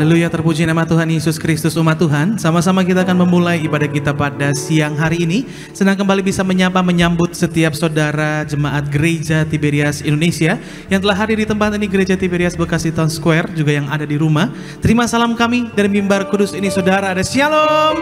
Haleluya, terpuji nama Tuhan Yesus Kristus. Umat Tuhan, sama-sama kita akan memulai ibadah kita pada siang hari ini. Senang kembali bisa menyambut setiap saudara jemaat Gereja Tiberias Indonesia yang telah hadir di tempat ini, Gereja Tiberias Bekasi Town Square, juga yang ada di rumah. Terima salam kami dari mimbar kudus ini, saudara. Ada Shalom.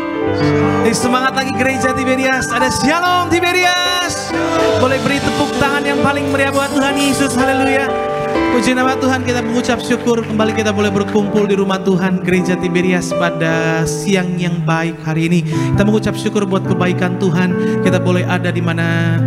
Semangat lagi Gereja Tiberias. Ada Shalom Tiberias. Boleh beri tepuk tangan yang paling meriah buat Tuhan Yesus. Haleluya. Puji nama Tuhan, kita mengucap syukur kembali kita boleh berkumpul di rumah Tuhan Gereja Tiberias pada siang yang baik hari ini. Kita mengucap syukur buat kebaikan Tuhan. Kita boleh ada di mana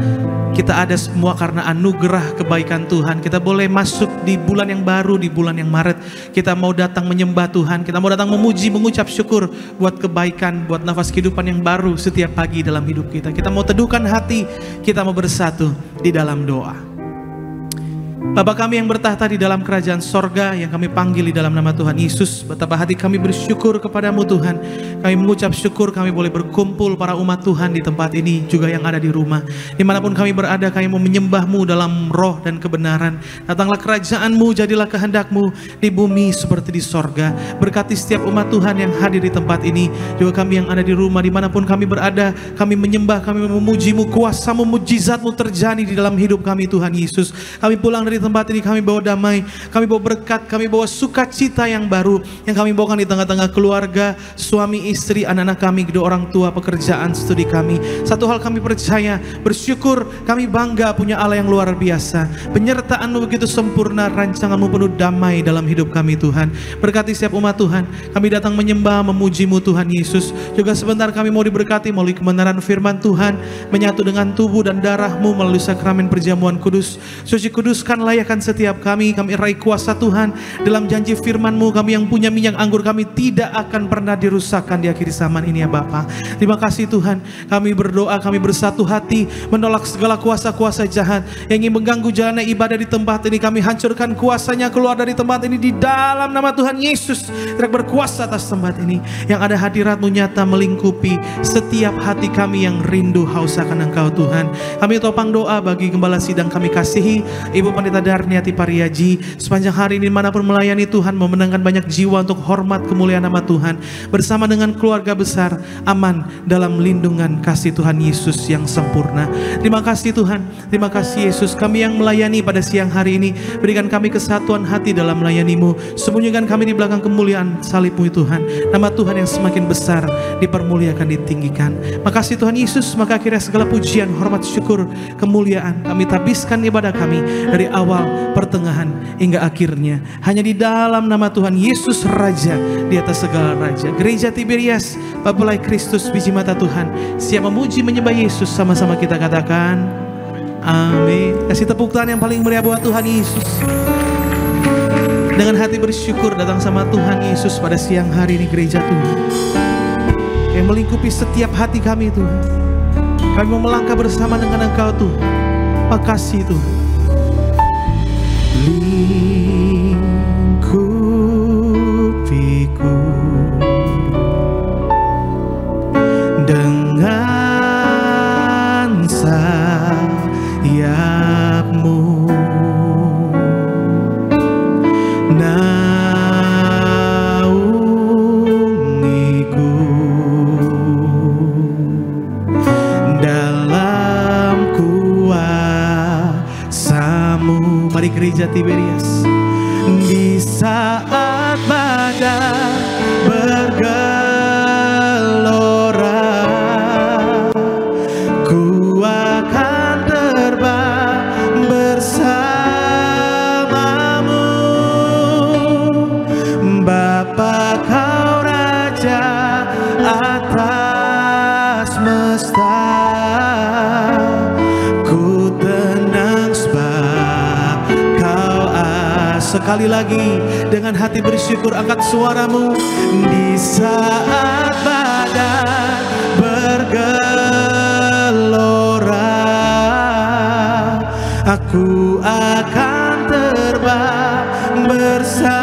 kita ada semua karena anugerah kebaikan Tuhan. Kita boleh masuk di bulan yang baru, di bulan yang Maret. Kita mau datang menyembah Tuhan. Kita mau datang memuji, mengucap syukur buat kebaikan, buat nafas kehidupan yang baru setiap pagi dalam hidup kita. Kita mau teduhkan hati, kita mau bersatu di dalam doa. Bapa kami yang bertahta di dalam kerajaan sorga, yang kami panggil di dalam nama Tuhan Yesus, betapa hati kami bersyukur kepadamu Tuhan. Kami mengucap syukur kami boleh berkumpul para umat Tuhan di tempat ini, juga yang ada di rumah. Dimanapun kami berada, kami mau menyembahmu dalam roh dan kebenaran. Datanglah kerajaanmu, jadilah kehendakmu di bumi seperti di sorga. Berkati setiap umat Tuhan yang hadir di tempat ini, juga kami yang ada di rumah. Dimanapun kami berada, kami menyembah, kami memujimu. Kuasamu, mujizatmu terjadi di dalam hidup kami Tuhan Yesus. Kami pulang dari tempat ini, kami bawa damai, kami bawa berkat, kami bawa sukacita yang baru yang kami bawakan di tengah-tengah keluarga, suami, istri, anak-anak kami, kedua orang tua, pekerjaan, studi kami. Satu hal kami percaya, bersyukur, kami bangga punya Allah yang luar biasa. Penyertaan-Mu begitu sempurna, rancangan-Mu penuh damai dalam hidup kami Tuhan. Berkati setiap umat Tuhan, kami datang menyembah, memuji-Mu Tuhan Yesus. Juga sebentar kami mau diberkati melalui kebenaran firman Tuhan, menyatu dengan tubuh dan darah-Mu melalui sakramen perjamuan kudus. Suci kuduskan, layakan setiap kami raih kuasa Tuhan. Dalam janji firman-Mu, kami yang punya minyak anggur kami tidak akan pernah dirusakkan di akhir zaman ini ya Bapa. Terima kasih Tuhan, kami berdoa, kami bersatu hati menolak segala kuasa-kuasa jahat yang ingin mengganggu jalannya ibadah di tempat ini. Kami hancurkan kuasanya, keluar dari tempat ini di dalam nama Tuhan Yesus. Tidak berkuasa atas tempat ini. Yang ada hadirat-Mu nyata melingkupi setiap hati kami yang rindu haus akan Engkau Tuhan. Kami topang doa bagi gembala sidang kami kasihi, Ibu Pendeta Darniati Pariaji, sepanjang hari ini manapun melayani Tuhan, memenangkan banyak jiwa untuk hormat kemuliaan nama Tuhan, bersama dengan keluarga besar, aman dalam lindungan kasih Tuhan Yesus yang sempurna. Terima kasih Tuhan, terima kasih Yesus. Kami yang melayani pada siang hari ini, berikan kami kesatuan hati dalam melayani-Mu. Sembunyikan kami di belakang kemuliaan salib-Mu Tuhan. Nama Tuhan yang semakin besar dipermuliakan, ditinggikan. Makasih Tuhan Yesus, maka akhirnya segala pujian, hormat, syukur, kemuliaan kami tabiskan ibadah kami dari awal, pertengahan, hingga akhirnya hanya di dalam nama Tuhan Yesus Raja di atas segala raja. Gereja Tiberias, Mempelai Kristus, biji mata Tuhan, siap memuji menyembah Yesus. Sama-sama kita katakan amin. Kasih tepuk tangan yang paling meriah buat Tuhan Yesus. Dengan hati bersyukur datang sama Tuhan Yesus pada siang hari ini, gereja Tuhan yang melingkupi setiap hati kami Tuhan. Kami mau melangkah bersama dengan Engkau Tuhan. Makasih Tuhan. Lingkupiku dengan sayap-Mu, naungiku dalam kuasa-Mu. Mari Gereja Tiberias, di saat badai bergelora, ku akan terbang bersama-Mu. Bapa, Kau Raja atas semesta, ku tenang sebab Kau sekali lagi dengan hati bersyukur, angkat suaramu. Di saat badai bergelora, aku akan terbang bersama-Mu.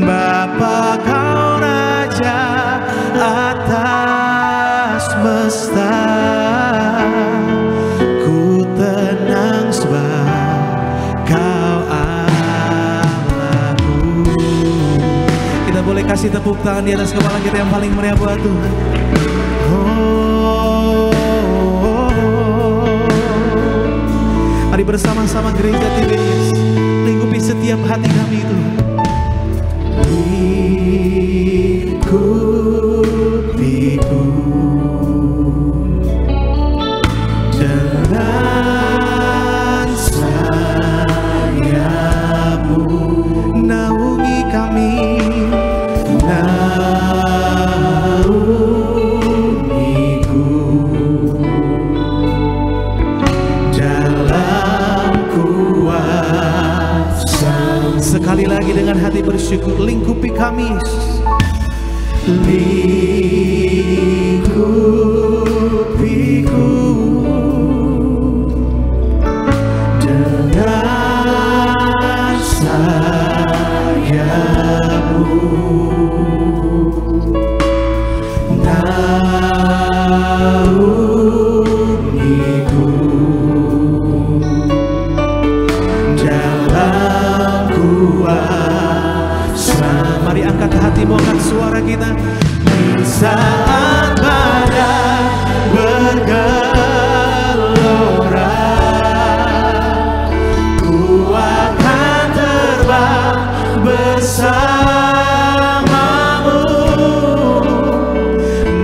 Bapa, Kau Raja atas semesta, ku tenang sebab Kau ada. kasih tepuk tangan di atas kepala kita yang paling meriah buat Tuhan. Mari bersama-sama gereja Tiberias lingkupi setiap hati kami itu. Lingkupiku dengan sayapmu, naungi kami, naungiku dalam kuasa. Sekali lagi dengan hati bersyukur, lingkupi kami, lingkupiku dengan sayapmu, naungiku dalam kuasa. Mari angkat hatimu, angkat suara kita. Di saat badai bergelora, ku akan terbang bersamamu.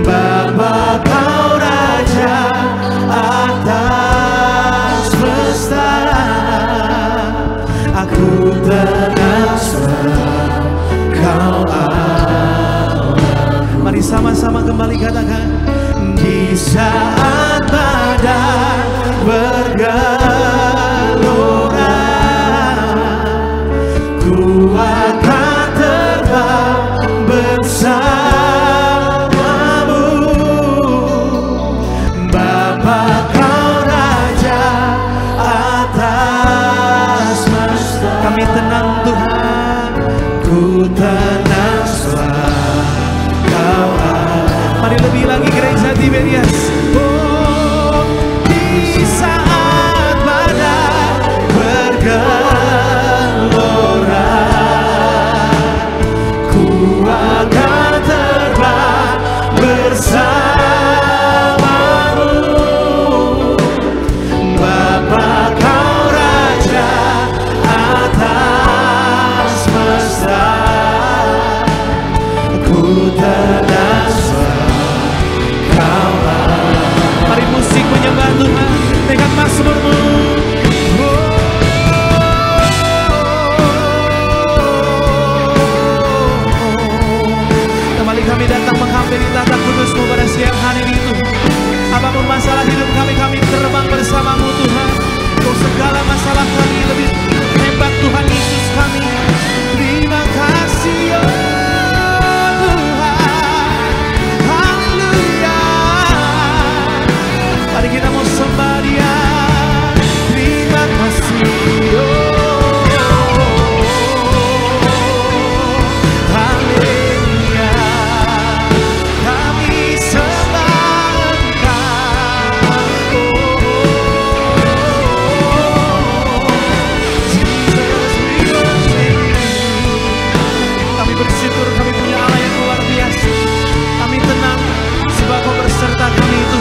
Bapa Kau Raja atas semesta, aku tenang sebab Kau Allah. Mari sama-sama kembali katakan. Di saat badai bergelora, ku akan terbang bersamamu. Bapa Kau Raja atas semesta, kami tenang Tuhan, ku tenang sebab Kau Allah. Mari lebih lagi gereja Tiberias. Oh, di saat badai bergelora, ku akan terbang bersamamu. Bapa Kau Raja atas semesta, ku tenang sebab Kau Allah. Mari musik menyembah Tuhan dengan mazmurmu. Kembali kami datang menghampiri tata kudus-Mu pada siang hari itu. Apapun masalah hidup kami, kami terbang bersama-Mu Tuhan. Kau segala masalah kami lebih hebat Tuhan Yesus kami. Terima kasih ya Tuhan. Haleluya. Mari kita mau sembah Dia. Terima kasih ya. Haleluya. Kami sembah Engkau. Jesus, we worship You. Kami bersyukur kami punya Allah yang luar biasa. Kami tenang sebab Kau berserta kami itu.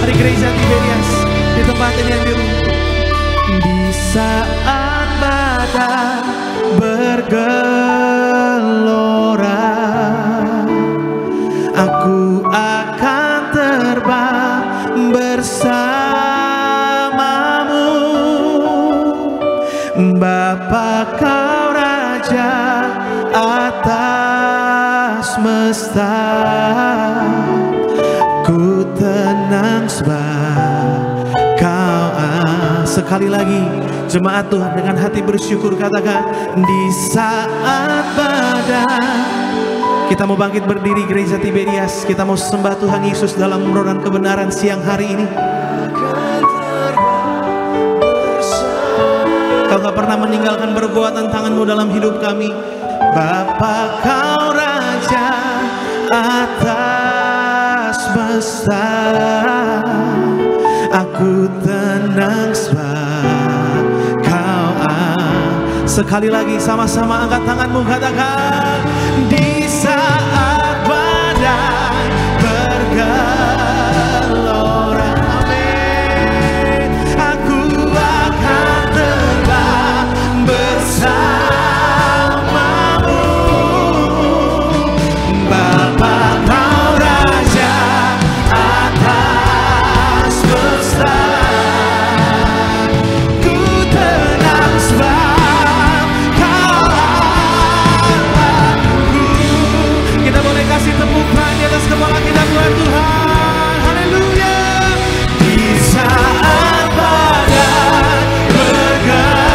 Mari gereja Tiberias di tempat ini yang biru. Di saat badai bergelora, aku akan terbang bersamamu. Bapa Kau Raja atas semesta, ku tenang sebab Kau Allah. Sekali lagi jemaat Tuhan dengan hati bersyukur katakan. Di saat badai. Kita mau bangkit berdiri gereja Tiberias. Kita mau sembah Tuhan Yesus dalam rodan kebenaran siang hari ini. Kau gak pernah meninggalkan perbuatan tangan-Mu dalam hidup kami. Bapa Kau Raja atas semesta, aku tenang sebab Kau Sekali lagi sama-sama angkat tanganmu, katakan, di saat badai bergelora, amin, aku akan terbang bersamamu. Bapa kau Raja atas semesta, ku tenang sebab kau Allahku. Kita boleh kasih tepukan di atas kepala kita buat Tuhan. Haleluya. Di saat badai bergelora,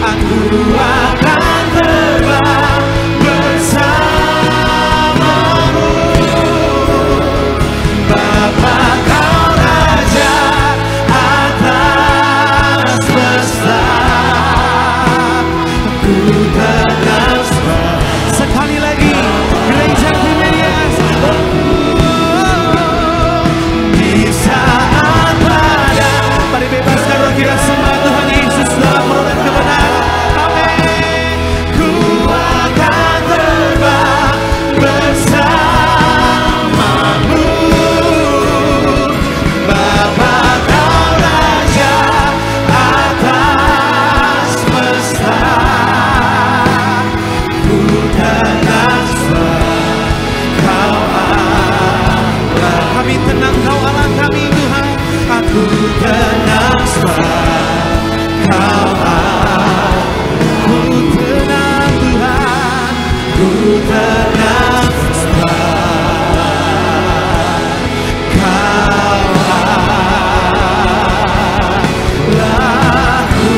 aku akan terbang bersamamu. Bapa kau Raja atas semesta, ku tenang sebab. Sekali lagi, Gereja Tiberias, di saat badai. Mari bebaskan roh kita sembah Tuhan Yesus dalam roh dan kebenaran. Amin. Ku akan terbang bersamamu. Bapa kau Raja atas semesta, ku tenang sebab kau Allah. Kami tenang, kau Allah kami Tuhan. Aku tenang sebab kau Allah. Ku tenang Tuhan, ku tenang sebab kau Allahku.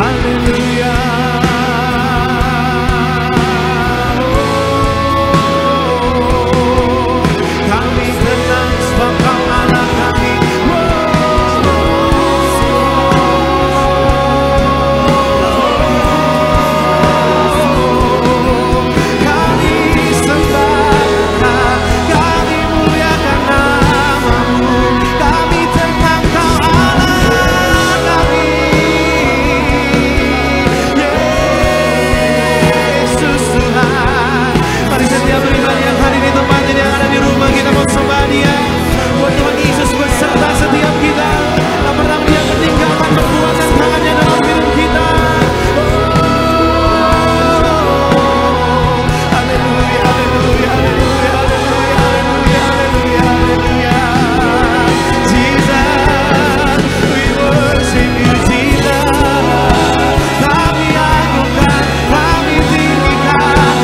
Haleluya. Kami tenang sebab kau Allah kami. Kami sembah, kami muliakan namamu. Kami tenang kau Allah kami. Yesus Tuhan. Mari setiap pribadi yang hadir di tempat ini, yang ada di rumah, kita mau sembah Dia. Buat Tuhan Yesus beserta setiap kita. Tak pernah Dia meninggalkan perbuatan tangannya dalam hidup kita. Haleluya, haleluya, haleluya, haleluya, haleluya, haleluya, haleluya. Jesus, we worship you, Jesus. Kami agungkan, kami tinggikan,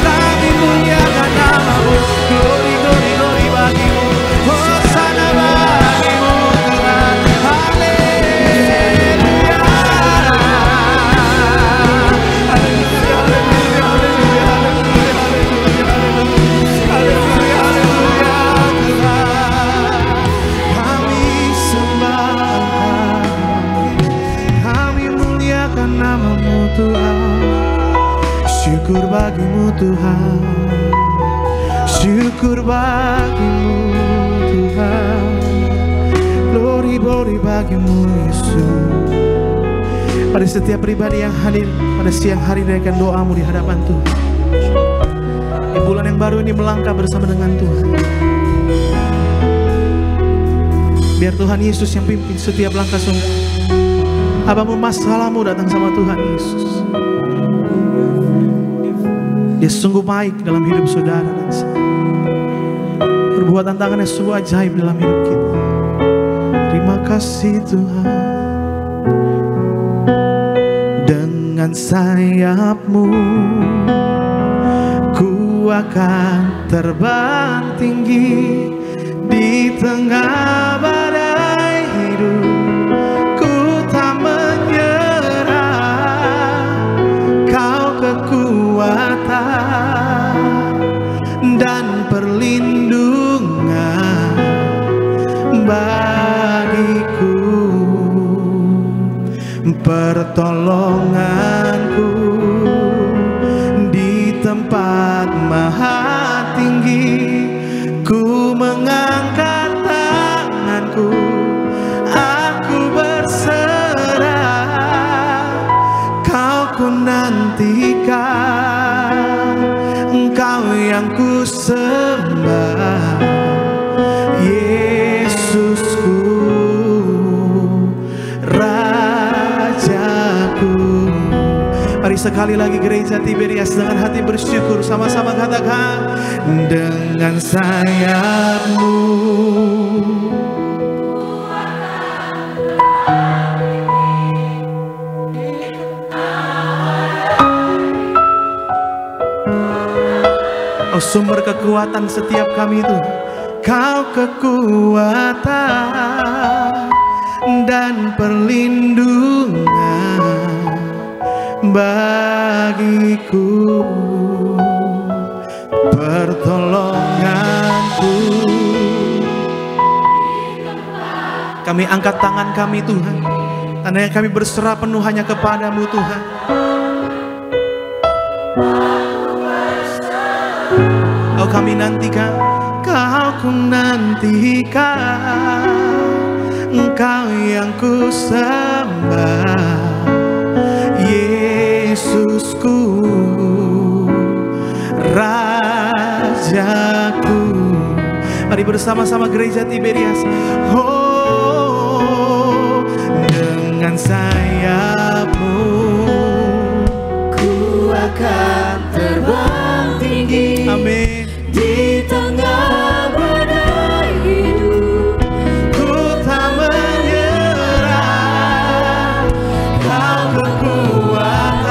kami muliakan namamu. Glory, glory, glory bagimu. Hosana bagimu Tuhan. Haleluya. Haleluya, haleluya, haleluya, haleluya, haleluya, haleluya, Tuhan. Kami sembah, kami muliakan namamu Tuhan. Syukur bagimu Tuhan, syukur bagimu Tuhan. Glory, glory bagimu Yesus. Pada setiap pribadi yang hadir pada siang hari, naikkan doamu di hadapan Tuhan. Di bulan yang baru ini melangkah bersama dengan Tuhan. Biar Tuhan Yesus yang pimpin setiap langkah sungguh. Apapun masalahmu, datang sama Tuhan Yesus. Dia sungguh baik dalam hidup saudara dan saya. Perbuatan tangannya sungguh ajaib dalam hidup kita. Terima kasih Tuhan. Dengan sayapmu ku akan terbang tinggi di tengah badai hidup. Ku tak menyerah, kau kekuatan dan perlindungan bagiku, pertolonganku di tempat maha tinggi. Ku mengangkat tanganku sekali lagi gereja Tiberias dengan hati bersyukur, sama-sama katakan, dengan sayap-Mu Oh sumber kekuatan setiap kami itu, Kau kekuatan dan perlindungan bagiku, pertolonganku. Kami angkat tangan kami Tuhan, tandanya kami berserah penuh hanya kepada-Mu Tuhan. Oh kami nantikan, Kau ku nantikan, Engkau yang ku sembah, Yesusku, Rajaku. Mari bersama-sama gereja Tiberias. Oh, dengan sayap-Mu ku akan terbang tinggi. Amin. Di tengah badai hidup, ku tak menyerah. Kau kekuatan,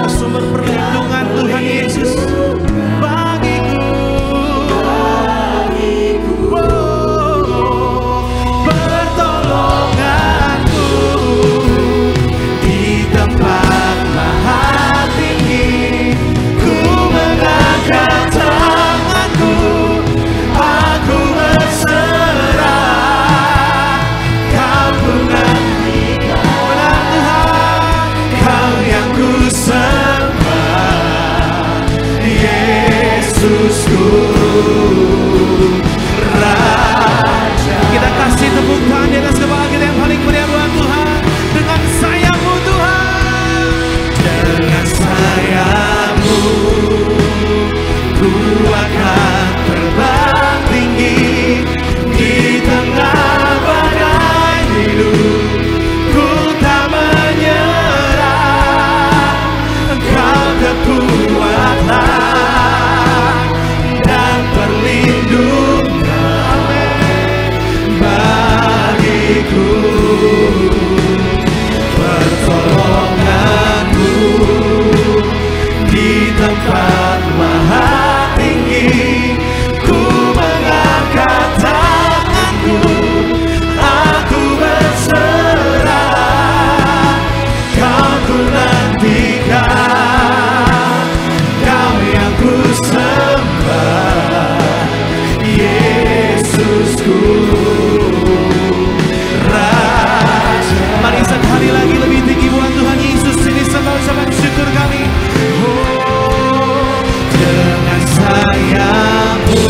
sumber perlindungan Tuhan Yesus bagiku. Oh, pertolonganku di tempat maha tinggi. Ku mengangkat tanganku, aku berserah. Kau ku nantikan, benar Tuhan, Kau yang ku sembah, Yesusku, Raja. Kita kasih tepuk tangan di atas kepala kita yang paling meriah buat Tuhan. Dengan sayap-Mu Tuhan, dengan sayap-Mu ku akan terbang tinggi. Di tengah badai hidup, ku tak menyerah. Engkau kekuatan dan perlindungan bagiku, pertolonganku di tempat maha tinggi. Ku mengangkat tanganku, aku berserah. Kau ku nantikan, Kau yang ku sembah, Yesusku, Raja. Mari sekali lagi lebih tinggi buat Tuhan Yesus. Ini sembah ucapan syukur kami. Oh, dengan sayap-Mu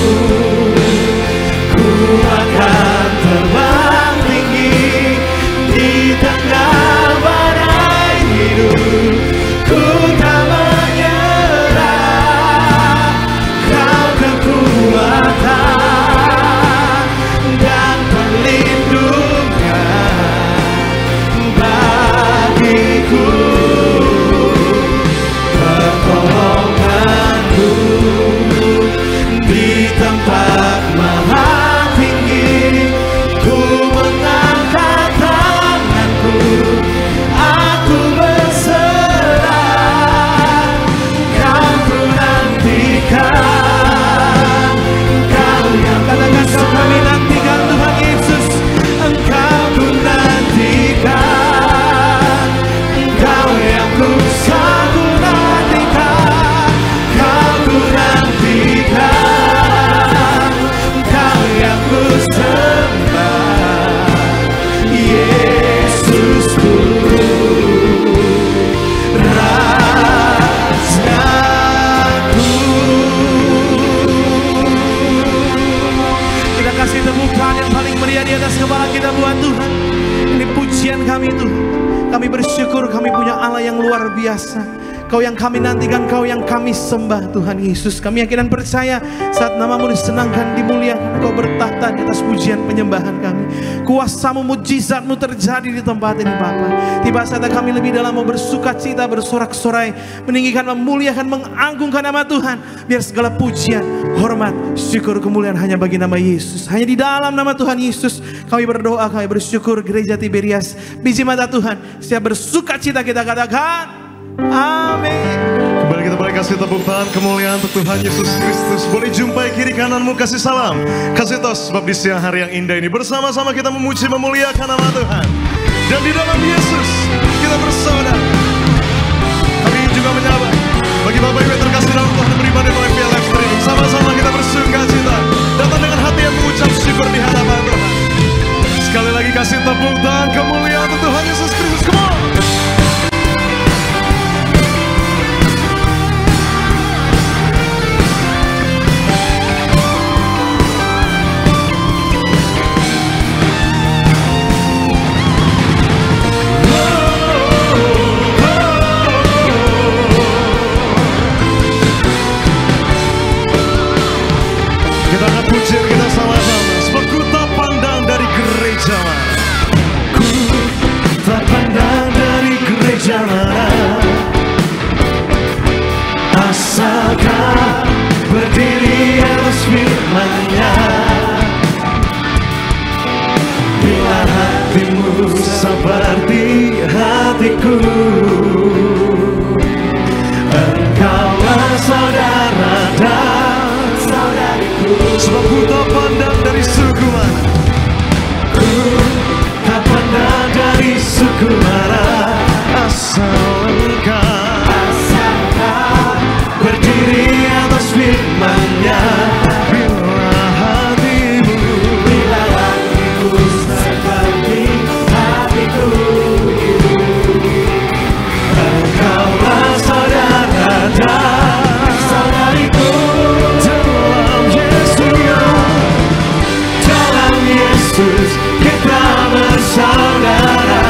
ku akan terbang tinggi. Di tengah badai hidup, ku tak menyerah. Kau kekuatan dan perlindungan bagiku, pertolonganku di tempat maha tinggi. Ku mengangkat tanganku, aku berserah. Kau ku nantikan, Kau yang katakan Kau kami nantikan Tuhan Yesus. Engkau ku nantikan, Engkau yang ku nantikan. Kau ku nantikan, Kau yang ku sembah, Yesusku, Rajaku. Kita kasih tepuk tangan yang paling meriah di atas kepala kita buat Tuhan. Ini pujian kami Tuhan. Kami bersyukur kami punya Allah yang luar biasa. Kau yang kami nantikan, Kau yang kami sembah Tuhan Yesus. Kami yakin dan percaya saat nama-Mu disenangkan, dimuliakan, Kau bertahta di atas pujian penyembahan kami. kuasa-Mu, mujizat-Mu terjadi di tempat ini Bapa. Tiba saatnya kami lebih dalam mau bersuka cita, bersorak-sorai, meninggikan, memuliakan, mengagungkan nama Tuhan. Biar segala pujian, hormat, syukur, kemuliaan hanya bagi nama Yesus. Hanya di dalam nama Tuhan Yesus kami berdoa, kami bersyukur. Gereja Tiberias, biji mata Tuhan, siap bersuka cita kita katakan amin. Kembali kita boleh kasih tepuk tangan kemuliaan untuk Tuhan Yesus Kristus. Boleh jumpai kiri kananmu, kasih salam, kasih tos. Sebab di siang hari yang indah ini bersama-sama kita memuji, memuliakan nama Tuhan. Dan di dalam Yesus kita bersaudara. Kami juga menyapa bagi Bapak Ibu yang terkasih dalam Tuhan beribadah melalui via live streaming. Sama-sama kita bersuka cita, datang dengan hati yang mengucap syukur di hadapan Tuhan. Sekali lagi kasih tepuk tangan kemuliaan untuk Tuhan Yesus Kristus. Come on. Kita akan pujian kita sama-sama. Sebab ku tak pandang dari gereja mana, ku tak pandang dari gereja mana, asalkan berdiri atas firman-Nya. Bila hatimu seperti hatiku, engkaulah saudara dan saudariku. Sebab ku tak pandang dari suku mana, ku tak pandang dari suku mana, asalkan berdiri atas firman-Nya. Bila hatimu seperti hatiku, engkaulah saudara dan saudariku. Dalam Yesus kita bersaudara.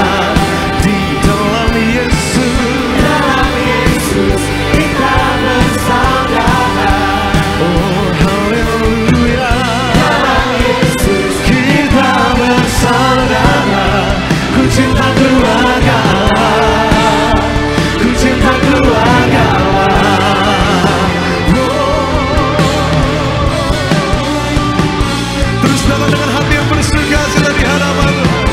Di dalam Yesus, dalam Yesus kita bersaudara. Oh haleluya. Dalam Yesus kita bersaudara. Ku cinta keluarga Allah, ku cinta keluarga Allah. Terus datang dengan hati yang bersuka cita di hadapan Tuhan.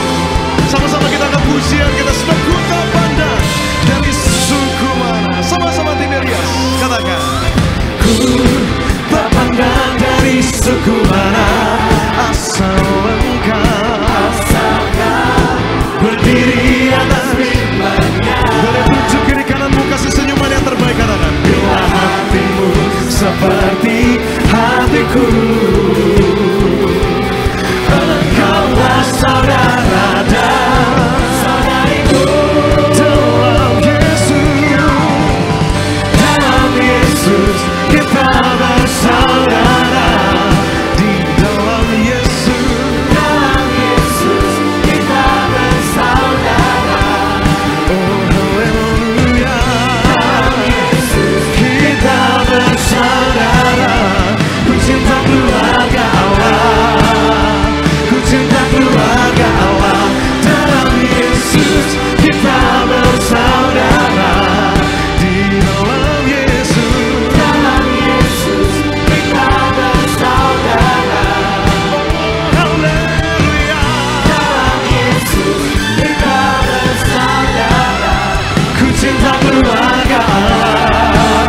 Sama-sama kita akan pujian kita. Sebab ku tak pandang dari suku mana. Sama-sama Tiberias katakan, ku tak pandang dari suku mana, asalkan berdiri atas firman-Nya. Boleh tunjuk kiri kananmu, kasih senyuman yang terbaik katakan, bila hatimu seperti hatiku, engkaulah saudara dan saudariku. Dalam Yesus, dalam Yesus kita bersaudara. Di dalam Yesus, dalam Yesus kita bersaudara. Oh haleluya. Dalam Yesus kita bersaudara. Ku cinta keluarga Allah, ku cinta keluarga Allah. Dalam Yesus kita bersaudara. Di dalam Yesus, dalam Yesus kita bersaudara. Haleluya. Dalam Yesus kita bersaudara. Ku cinta keluarga Allah,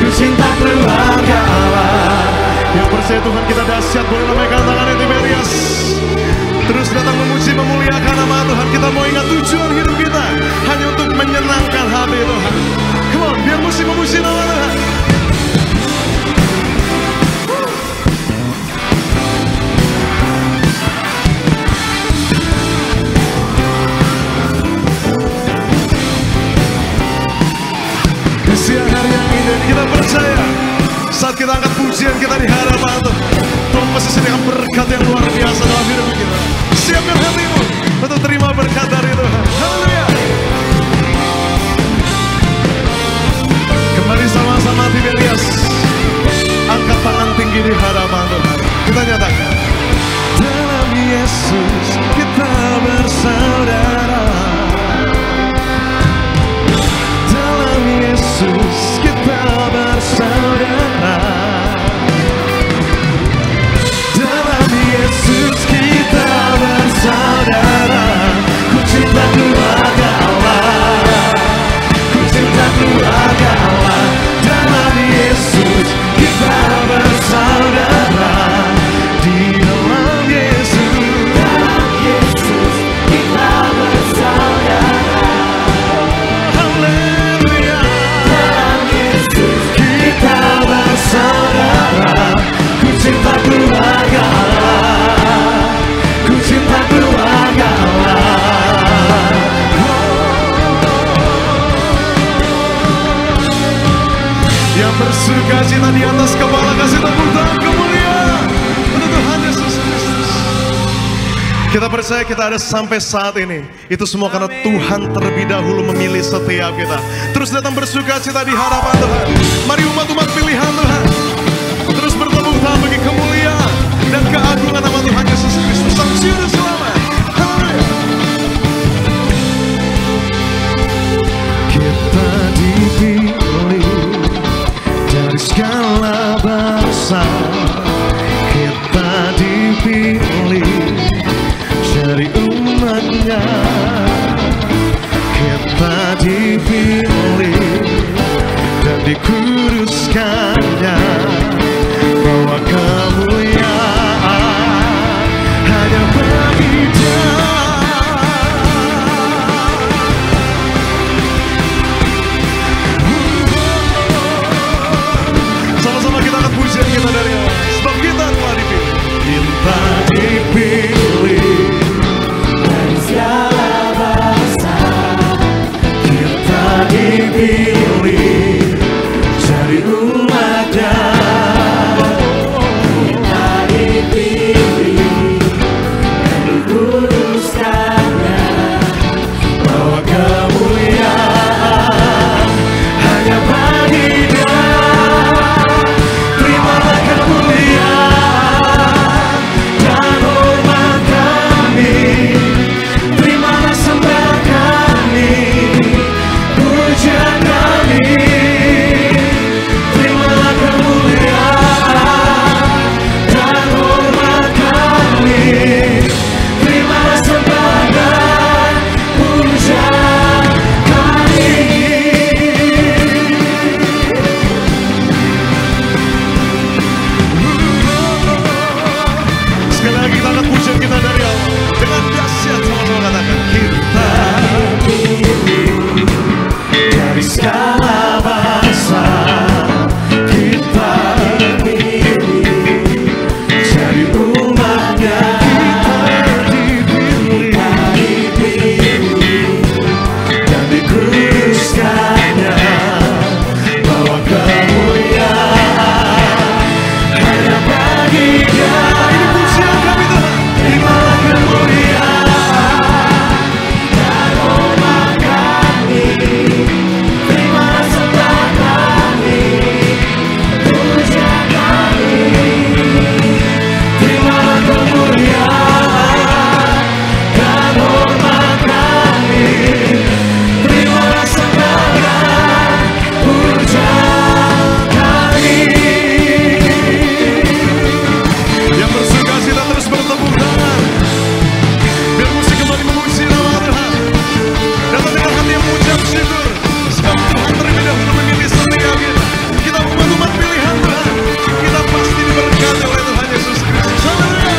ku cinta keluarga Allah. Yang percaya Tuhan kita dahsyat, boleh lambaikan tangannya Tiberias. Terus datang memuji, memuliakan nama Tuhan. Kita mau ingat tujuan hidup kita hanya untuk menyenangkan hati Tuhan. Come on, biar musik memuji nama Tuhan. Di siang hari yang indah ini kita percaya, saat kita angkat pujian kita di hadapan Tuhan pasti sediakan berkat yang luar biasa dalam hidup kita. Siapkan hatimu untuk terima berkat dari Tuhan. Haleluya. Kembali sama Yang bersuka cita di atas kepala, kasih tepuk tangan kemuliaan untuk Tuhan Yesus Kristus. Kita percaya kita ada sampai saat ini, itu semua karena Tuhan terlebih dahulu memilih setiap kita. Terus datang bersuka cita di hadapan Tuhan. Mari umat-umat pilihan Tuhan, terus bertepuk tangan bagi kemuliaan dan keagungan nama Tuhan Yesus Kristus. Sang Juru Selamat. Kita dipilih dari segala bangsa, kita dipilih dari umatnya, kita dipilih dan dikuduskannya, bahwa kemuliaan hanya bagi Dia. Sama-sama kita akan pujian kita dari awal, sebab kita telah dipilih. Kita dipilih dari segala bangsa, kita dipilih dari umatnya, kita dipilih dan dikuduskannya, bahwa kemuliaan hanya bagi Dia. Terimalah kemuliaan dan hormat kami, terimalah sembah kami, pujian kami. Terimalah kemuliaan dan hormat kami, terimalah sembah dan pujian kami. Sekali lagi kita akan pujian kita dari awal dengan dahsyat, sama-sama katakan kita dipilih dari segala bangsa, kita dipilih dari umatnya, kita dipilih dan dikuduskannya, bahwa kemuliaan hanya bagi Dia. Ini pujian kami Tuhan. Terimalah kemuliaan dan hormat kami, terimalah sembah kami, pujian kami. Terimalah kemuliaan dan hormat kami, terimalah sembah dan pujian kami. Yang bersuka cita terus bertepuk tangan, biar musik kembali memuji nama Tuhan. Datang dengan hati yang mengucap syukur, sebab Tuhan terlebih dahulu memilih setiap kita. Kita umat-umat pilihan Tuhan, kita pasti diberkati oleh Tuhan Yesus Kristus. Haleluya.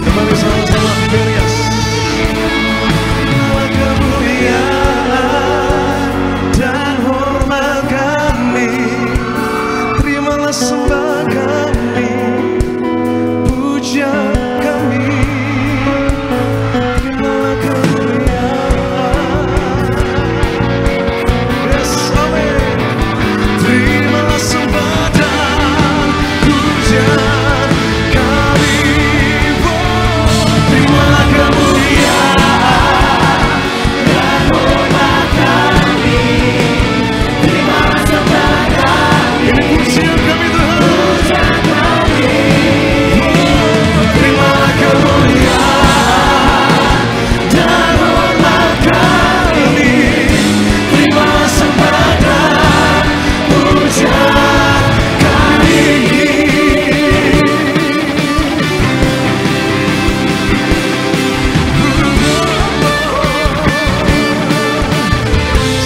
Kembali sama-sama Tiberias. Terimalah kemuliaan dan hormat kami, terimalah sembah kami, pujian kami. Terimalah kemuliaan, yes, amin. Terimalah sembah dan pujian kami. Terimalah kemuliaan dan hormat kami, terimalah sembah kami. Ini pujian kami Tuhan. Pujian kami. Terimalah kemuliaan dan hormat kami, terimalah sembah dan pujian kami.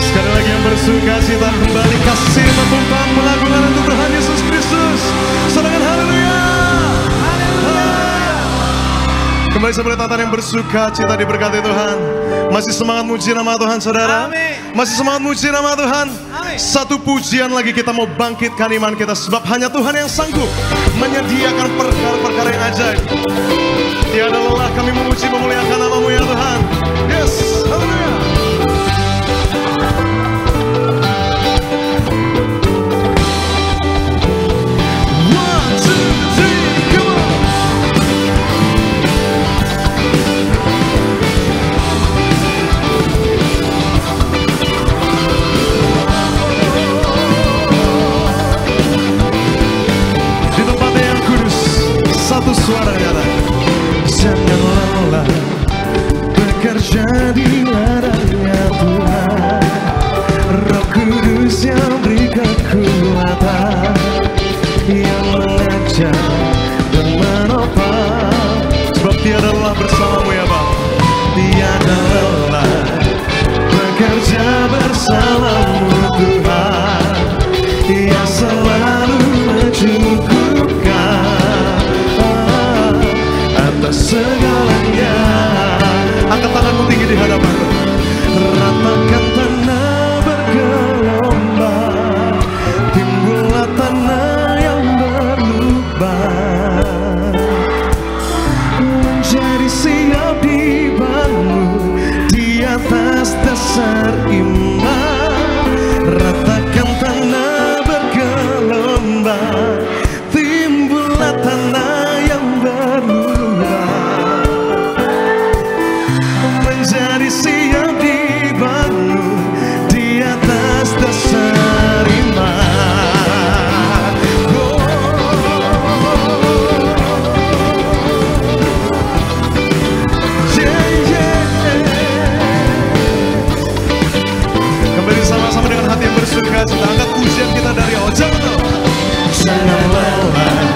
Sekali lagi yang bersuka cita kembali kasih tepuk tangan pengagungan untuk Tuhan Yesus Kristus. Sarangan haleluya. Kembali seperti tatan yang bersuka cita diberkati Tuhan. Masih semangat muji nama Tuhan saudara? Amin. Masih semangat muji nama Tuhan? Amin. Satu pujian lagi kita mau bangkitkan iman kita, sebab hanya Tuhan yang sanggup menyediakan perkara-perkara yang ajaib. Tiada lelah kami memuji memuliakan nama-Mu ya Tuhan. Yes, haleluya. One, two, three, come on. Di tempat yang kudus, satu suara kata, jangan lelah bekerja di ladangnya Tuhan. Roh Kudus yang beri kekuatan, yang mengajar dan menopang. Sebab tiada lelah bersamamu ya Bapa. Tiada lelah bekerja bersamamu Tuhan, yang selalu mencukupkan atas segalanya. Angkat tanganmu tinggi di hadapan. Ratakan tanah bergelombang, timbullah tanah yang berlubang, menjadi siap dibangun di atas dasar iman. Ratakan tanah bergelombang, timbullah tanah yang berlubang, menjadi siap dibangun di atas dasar iman. Oh. Yeah, yeah. Kembali sama-sama dengan hati yang bersuka cita. Angkat pujian kita dari awal. Jangan lelah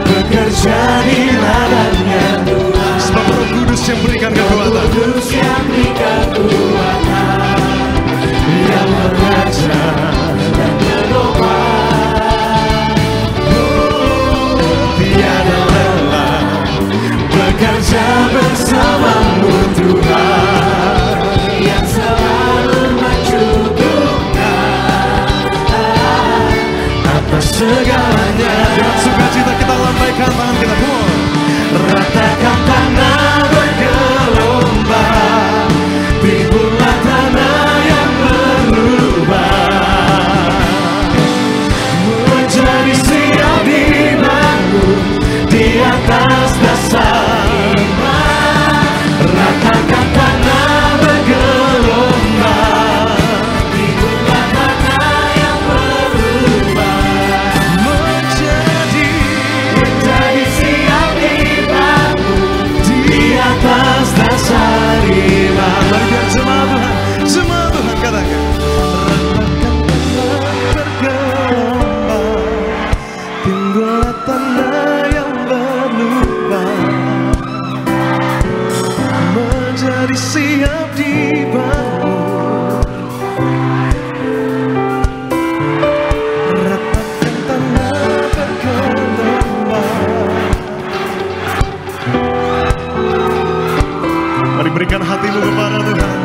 bekerja di ladangnya Tuhan. Sebab Roh Kudus yang berikan kekuatan, yang mengajar dan menopang. Tiada lelah bekerja bersamamu Tuhan, yang selalu mencukupkan atas segalanya. Dengan sukacita kita lambaikan tangan kita. Ratakan tanah bergelombang, timbullah tanah yang berubah, menjadi siap dibangun di atas dasar iman. Ratakan tanah bergelombang, timbullah tanah yang berubah, menjadi siap dibangun di atas dasar iman. Mari biar jemaat Tuhan katakan. Ratakan tanah bergelombang, timbullah tanah yang berlubang, menjadi siap dibangun. Ratakan tanah bergelombang. Mari berikan hatimu kepada Tuhan,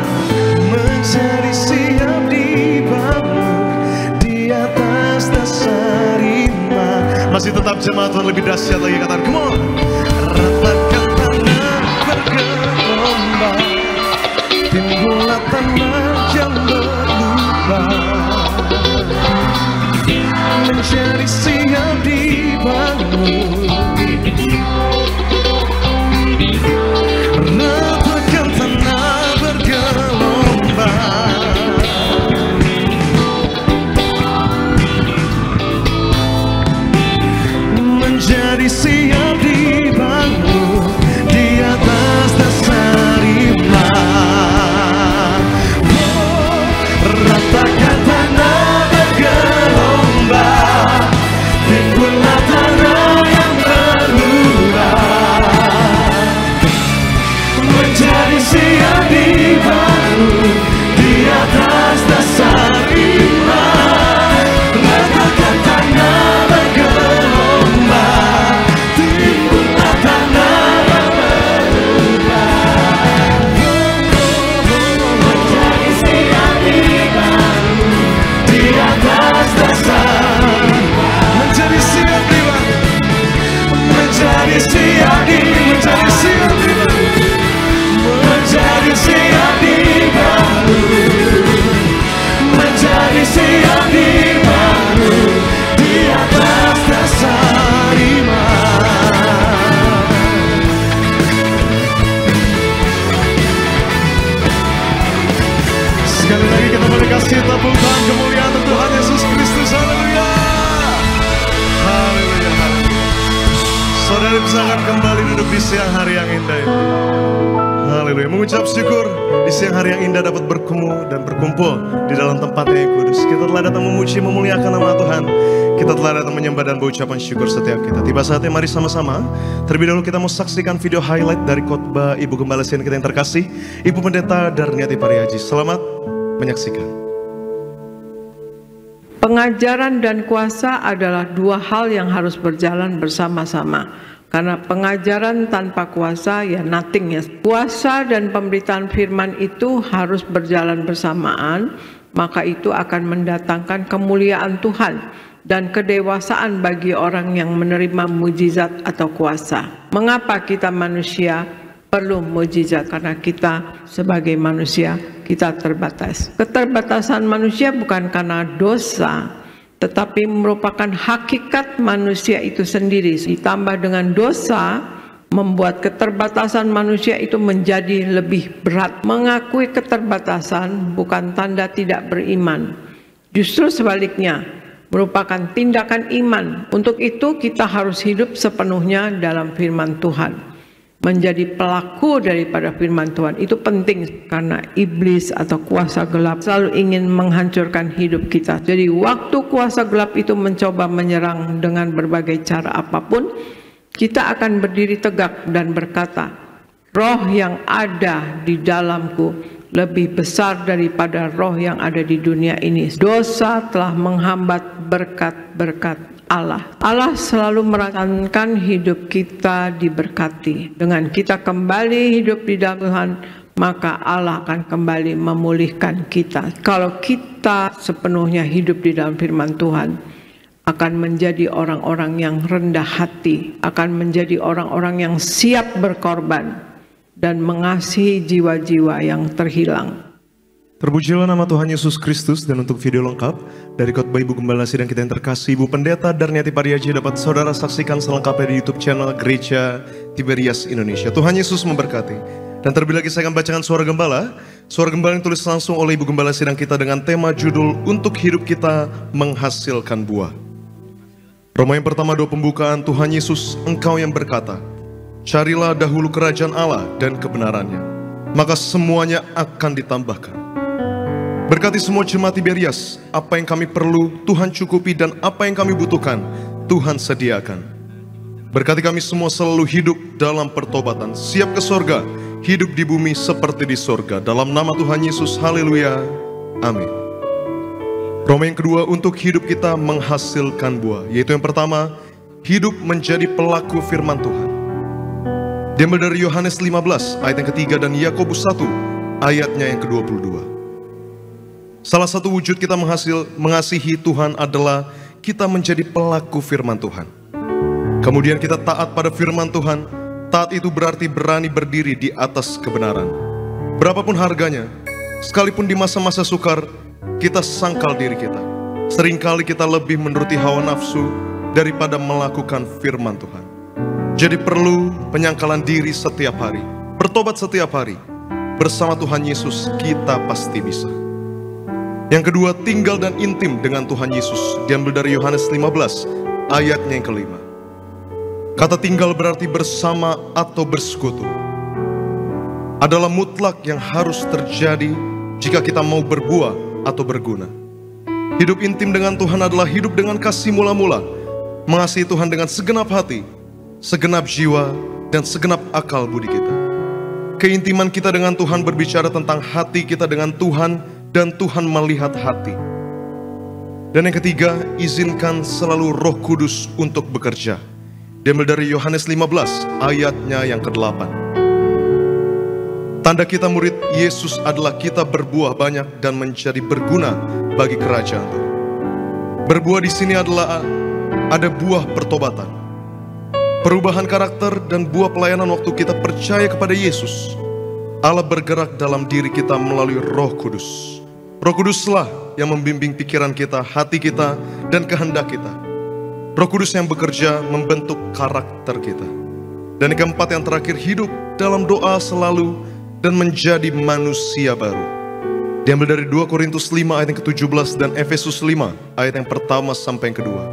menjadi siap dibangun di atas dasar iman. Masih tetap jemaat Tuhan, lebih dahsyat lagi katakan, come on. Ratakan tanah bergelombang, timbullah tanah yang berlubang, menjadi siap dibangun. Ratakan tanah bergelombang, menjadi siap dibangun tepuk tangan kemuliaan untuk Tuhan Yesus Kristus. Haleluya. Haleluya. Saudara bisa akan kembali duduk di siang hari yang indah ini. Haleluya. Mengucap syukur di siang hari yang indah dapat bertemu dan berkumpul di dalam tempatnya yang kudus. Kita telah datang memuji memuliakan nama Tuhan. Kita telah datang menyembah dan berucapan syukur setiap kita. Tiba saatnya mari sama-sama. Terlebih dahulu kita mau saksikan video highlight dari khotbah Ibu Gembala Sian kita yang terkasih, Ibu Pendeta Darniati Pariaji. Selamat menyaksikan. Pengajaran dan kuasa adalah dua hal yang harus berjalan bersama-sama. Karena pengajaran tanpa kuasa ya nothing ya. Kuasa dan pemberitaan firman itu harus berjalan bersamaan, maka itu akan mendatangkan kemuliaan Tuhan dan kedewasaan bagi orang yang menerima mujizat atau kuasa. Mengapa kita manusia perlu mujizat? Karena kita sebagai manusia kita terbatas. Keterbatasan manusia bukan karena dosa, tetapi merupakan hakikat manusia itu sendiri. Ditambah dengan dosa, membuat keterbatasan manusia itu menjadi lebih berat. Mengakui keterbatasan bukan tanda tidak beriman. Justru sebaliknya, merupakan tindakan iman. Untuk itu kita harus hidup sepenuhnya dalam firman Tuhan. Menjadi pelaku daripada firman Tuhan itu penting karena iblis atau kuasa gelap selalu ingin menghancurkan hidup kita. Jadi waktu kuasa gelap itu mencoba menyerang dengan berbagai cara apapun, kita akan berdiri tegak dan berkata, roh yang ada di dalamku lebih besar daripada roh yang ada di dunia ini. Dosa telah menghambat berkat-berkat Allah. Allah selalu merasakan hidup kita diberkati. Dengan kita kembali hidup di dalam Tuhan, maka Allah akan kembali memulihkan kita. Kalau kita sepenuhnya hidup di dalam firman Tuhan, akan menjadi orang-orang yang rendah hati, akan menjadi orang-orang yang siap berkorban dan mengasihi jiwa-jiwa yang terhilang. Terpujilah nama Tuhan Yesus Kristus. Dan untuk video lengkap dari khotbah Ibu Gembala Sidang kita yang terkasih, Ibu Pendeta Darniati Pariaji, dapat saudara saksikan selengkapnya di YouTube channel Gereja Tiberias Indonesia. Tuhan Yesus memberkati. Dan terlebih lagi saya akan bacakan suara gembala. Suara gembala yang tulis langsung oleh Ibu Gembala Sidang kita dengan tema judul Untuk Hidup Kita Menghasilkan Buah. Roma yang pertama 2 pembukaan. Tuhan Yesus, Engkau yang berkata, carilah dahulu kerajaan Allah dan kebenarannya, maka semuanya akan ditambahkan. Berkati semua jemaat Tiberias, apa yang kami perlu Tuhan cukupi, dan apa yang kami butuhkan Tuhan sediakan. Berkati kami semua selalu hidup dalam pertobatan, siap ke sorga, hidup di bumi seperti di sorga. Dalam nama Tuhan Yesus, haleluya, amin. Roma yang kedua, untuk hidup kita menghasilkan buah, yaitu yang pertama, hidup menjadi pelaku firman Tuhan. Diambil dari Yohanes 15 ayat yang ketiga dan Yakobus 1 ayatnya yang ke-22. Salah satu wujud kita mengasihi Tuhan adalah kita menjadi pelaku firman Tuhan. Kemudian kita taat pada firman Tuhan. Taat itu berarti berani berdiri di atas kebenaran. Berapapun harganya, sekalipun di masa-masa sukar, kita sangkal diri kita. Seringkali kita lebih menuruti hawa nafsu daripada melakukan firman Tuhan. Jadi perlu penyangkalan diri setiap hari, bertobat setiap hari. Bersama Tuhan Yesus kita pasti bisa. Yang kedua, tinggal dan intim dengan Tuhan Yesus. Diambil dari Yohanes 15 ayatnya yang kelima. Kata tinggal berarti bersama atau bersekutu. Adalah mutlak yang harus terjadi jika kita mau berbuah atau berguna. Hidup intim dengan Tuhan adalah hidup dengan kasih mula-mula, mengasihi Tuhan dengan segenap hati, segenap jiwa, dan segenap akal budi kita. Keintiman kita dengan Tuhan berbicara tentang hati kita dengan Tuhan, dan Tuhan melihat hati. Dan yang ketiga, izinkan selalu Roh Kudus untuk bekerja. Diambil dari Yohanes 15 ayatnya yang ke-8. Tanda kita murid Yesus adalah kita berbuah banyak dan menjadi berguna bagi kerajaan Tuhan. Berbuah di sini adalah ada buah pertobatan, perubahan karakter, dan buah pelayanan waktu kita percaya kepada Yesus. Allah bergerak dalam diri kita melalui Roh Kudus. Roh Kuduslah yang membimbing pikiran kita, hati kita, dan kehendak kita. Roh Kudus yang bekerja membentuk karakter kita. Dan yang keempat, yang terakhir, hidup dalam doa selalu dan menjadi manusia baru. Diambil dari 2 Korintus 5 ayat yang ke-17 dan Efesus 5 ayat yang pertama sampai yang kedua.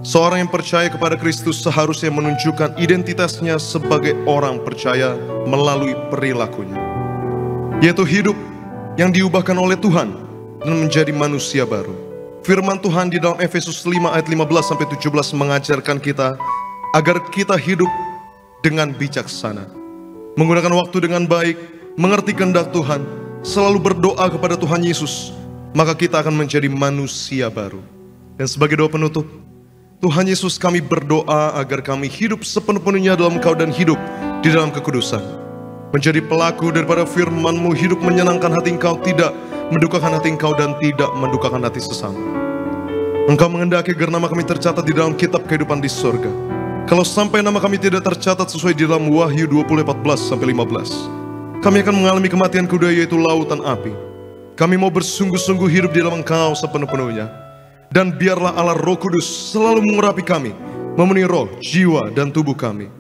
Seorang yang percaya kepada Kristus seharusnya menunjukkan identitasnya sebagai orang percaya melalui perilakunya, yaitu hidup yang diubahkan oleh Tuhan dan menjadi manusia baru. Firman Tuhan di dalam Efesus 5 ayat 15 sampai 17 mengajarkan kita agar kita hidup dengan bijaksana, menggunakan waktu dengan baik, mengerti kehendak Tuhan, selalu berdoa kepada Tuhan Yesus, maka kita akan menjadi manusia baru. Dan sebagai doa penutup, Tuhan Yesus, kami berdoa agar kami hidup sepenuh-penuhnya dalam Engkau dan hidup di dalam kekudusan, menjadi pelaku daripada firman-Mu, hidup menyenangkan hati Engkau, tidak mendukakan hati Engkau dan tidak mendukakan hati sesama. Engkau menghendaki agar nama kami tercatat di dalam kitab kehidupan di surga. Kalau sampai nama kami tidak tercatat sesuai di dalam Wahyu 20:14-15, kami akan mengalami kematian kedua, yaitu lautan api. Kami mau bersungguh-sungguh hidup di dalam Engkau sepenuh-penuhnya. Dan biarlah Allah Roh Kudus selalu mengurapi kami, memenuhi roh, jiwa, dan tubuh kami.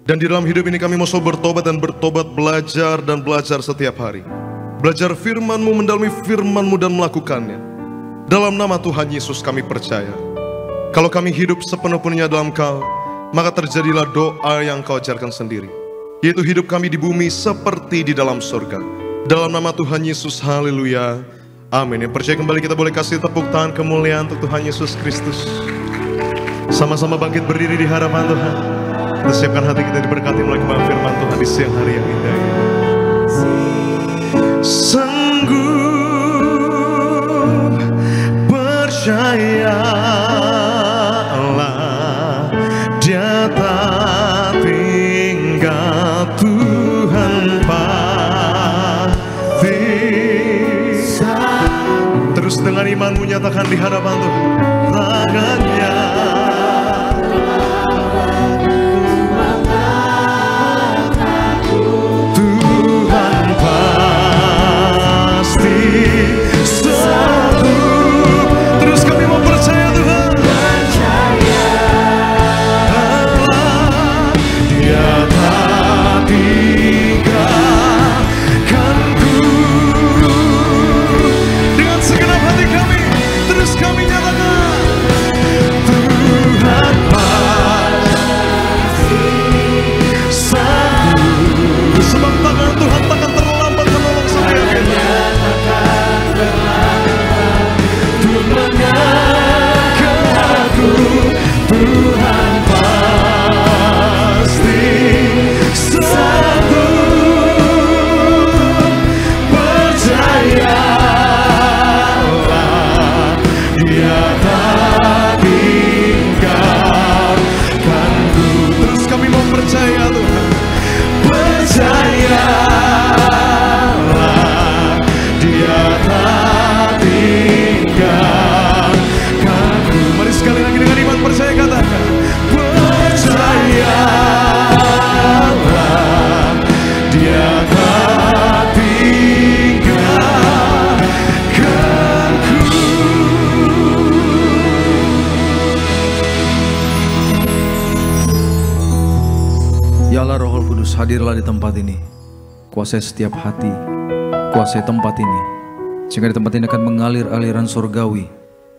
Dan di dalam hidup ini kami mau selalu bertobat dan bertobat, belajar dan belajar setiap hari. Belajar firman-Mu, mendalami firman-Mu dan melakukannya. Dalam nama Tuhan Yesus kami percaya. Kalau kami hidup sepenuh-penuhnya dalam Kau, maka terjadilah doa yang Kau ajarkan sendiri, yaitu hidup kami di bumi seperti di dalam surga. Dalam nama Tuhan Yesus, haleluya, amin. Yang percaya kembali kita boleh kasih tepuk tangan kemuliaan untuk Tuhan Yesus Kristus. Sama-sama bangkit berdiri di hadapan Tuhan. Kita siapkan hati kita diberkati melalui kebenaran firman Tuhan di siang hari yang indah ini. Sungguh percayalah, Dia tak tinggal, Tuhan pasti. Terus dengan imanmu nyatakan di hadapan Tuhan, tangannya Tuhan pasti sanggup. Terus kami mau percaya Tuhan, Dia tak tinggalkanku. Dengan segenap hati kami, terus kami nyatakan, Tuhan pasti sanggup. Sebab tangan Tuhan takkan terlambat menolong saya. Tuhan mengangkat aku, Tuhan pasti sanggup. Percayalah, Dia tak tinggalkanku. Terus kami mau percaya Tuhan, percayalah, Dia tak tinggalkanku. Mari sekali lagi dengan iman percaya katakan, percayalah, Dia tak tinggalkanku. Ya Allah Roh Kudus, hadirlah di tempat ini. Kuasai setiap hati, kuasai tempat ini, sehingga di tempat ini akan mengalir aliran surgawi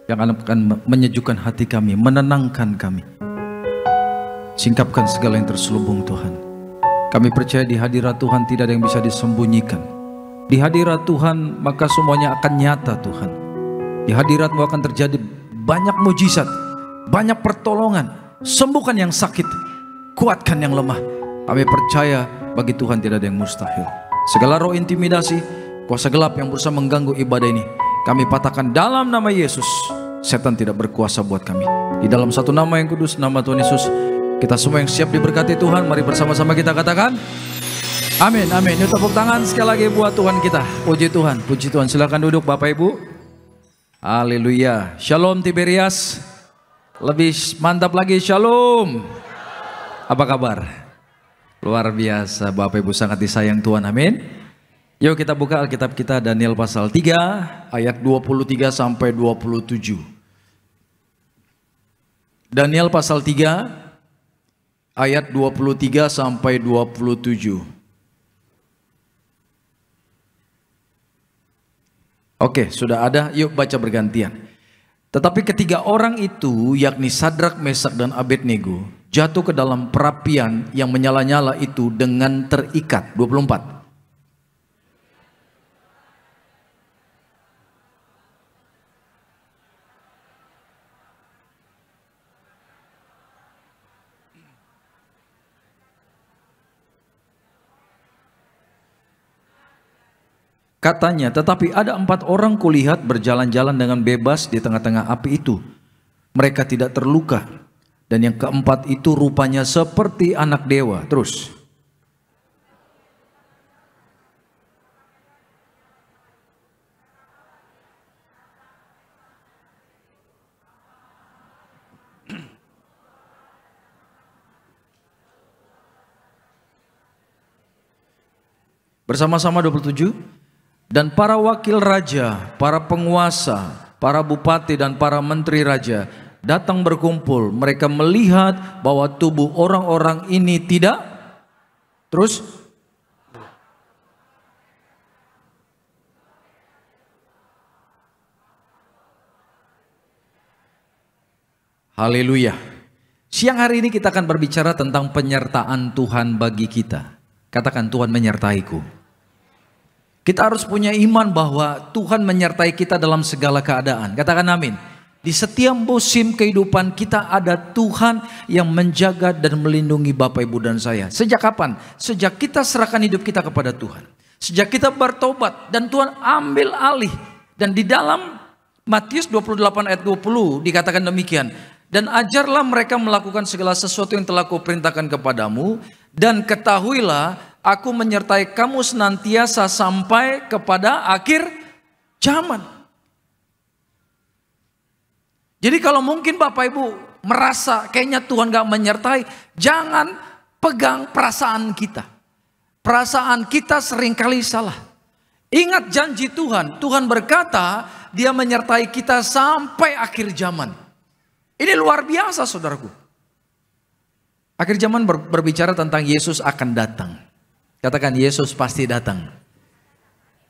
yang akan menyejukkan hati kami, menenangkan kami. Singkapkan segala yang terselubung Tuhan. Kami percaya di hadirat Tuhan tidak ada yang bisa disembunyikan. Di hadirat Tuhan maka semuanya akan nyata Tuhan. Di hadirat-Mu akan terjadi banyak mujizat, banyak pertolongan. Sembuhkan yang sakit, kuatkan yang lemah. Kami percaya bagi Tuhan tidak ada yang mustahil. Segala roh intimidasi, kuasa gelap yang berusaha mengganggu ibadah ini, kami patahkan dalam nama Yesus. Setan tidak berkuasa buat kami. Di dalam satu nama yang kudus, nama Tuhan Yesus, kita semua yang siap diberkati Tuhan, mari bersama-sama kita katakan amin, amin. Yuk tepuk tangan sekali lagi buat Tuhan kita. Puji Tuhan, puji Tuhan. Silakan duduk Bapak Ibu. Haleluya. Shalom Tiberias. Lebih mantap lagi, shalom. Apa kabar? Luar biasa, Bapak Ibu sangat disayang Tuhan, amin. Yuk kita buka Alkitab kita, Daniel pasal 3 ayat 23 sampai 27. Daniel pasal 3 ayat 23 sampai 27. Oke, sudah ada, yuk baca bergantian. Tetapi ketiga orang itu, yakni Sadrak, Mesak, dan Abednego, jatuh ke dalam perapian yang menyala-nyala itu dengan terikat. 24. Katanya, tetapi ada 4 orang kulihat berjalan-jalan dengan bebas di tengah-tengah api itu. Mereka tidak terluka. Dan yang keempat itu rupanya seperti anak dewa. Terus. Bersama-sama 27. Dan para wakil raja, para penguasa, para bupati dan para menteri raja datang berkumpul. Mereka melihat bahwa tubuh orang-orang ini tidak. Terus. Haleluya. Siang hari ini kita akan berbicara tentang penyertaan Tuhan bagi kita. Katakan, Tuhan menyertaiku. Kita harus punya iman bahwa Tuhan menyertai kita dalam segala keadaan. Katakan amin. Di setiap musim kehidupan kita ada Tuhan yang menjaga dan melindungi Bapak, Ibu, dan saya. Sejak kapan? Sejak kita serahkan hidup kita kepada Tuhan. Sejak kita bertobat dan Tuhan ambil alih. Dan di dalam Matius 28 ayat 20 dikatakan demikian. Dan ajarlah mereka melakukan segala sesuatu yang telah kuperintahkan kepadamu. Dan ketahuilah, aku menyertai kamu senantiasa sampai kepada akhir zaman. Jadi kalau mungkin Bapak Ibu merasa kayaknya Tuhan gak menyertai, jangan pegang perasaan kita. Perasaan kita seringkali salah. Ingat janji Tuhan. Tuhan berkata Dia menyertai kita sampai akhir zaman. Ini luar biasa, saudaraku. Akhir zaman berbicara tentang Yesus akan datang. Katakan, Yesus pasti datang.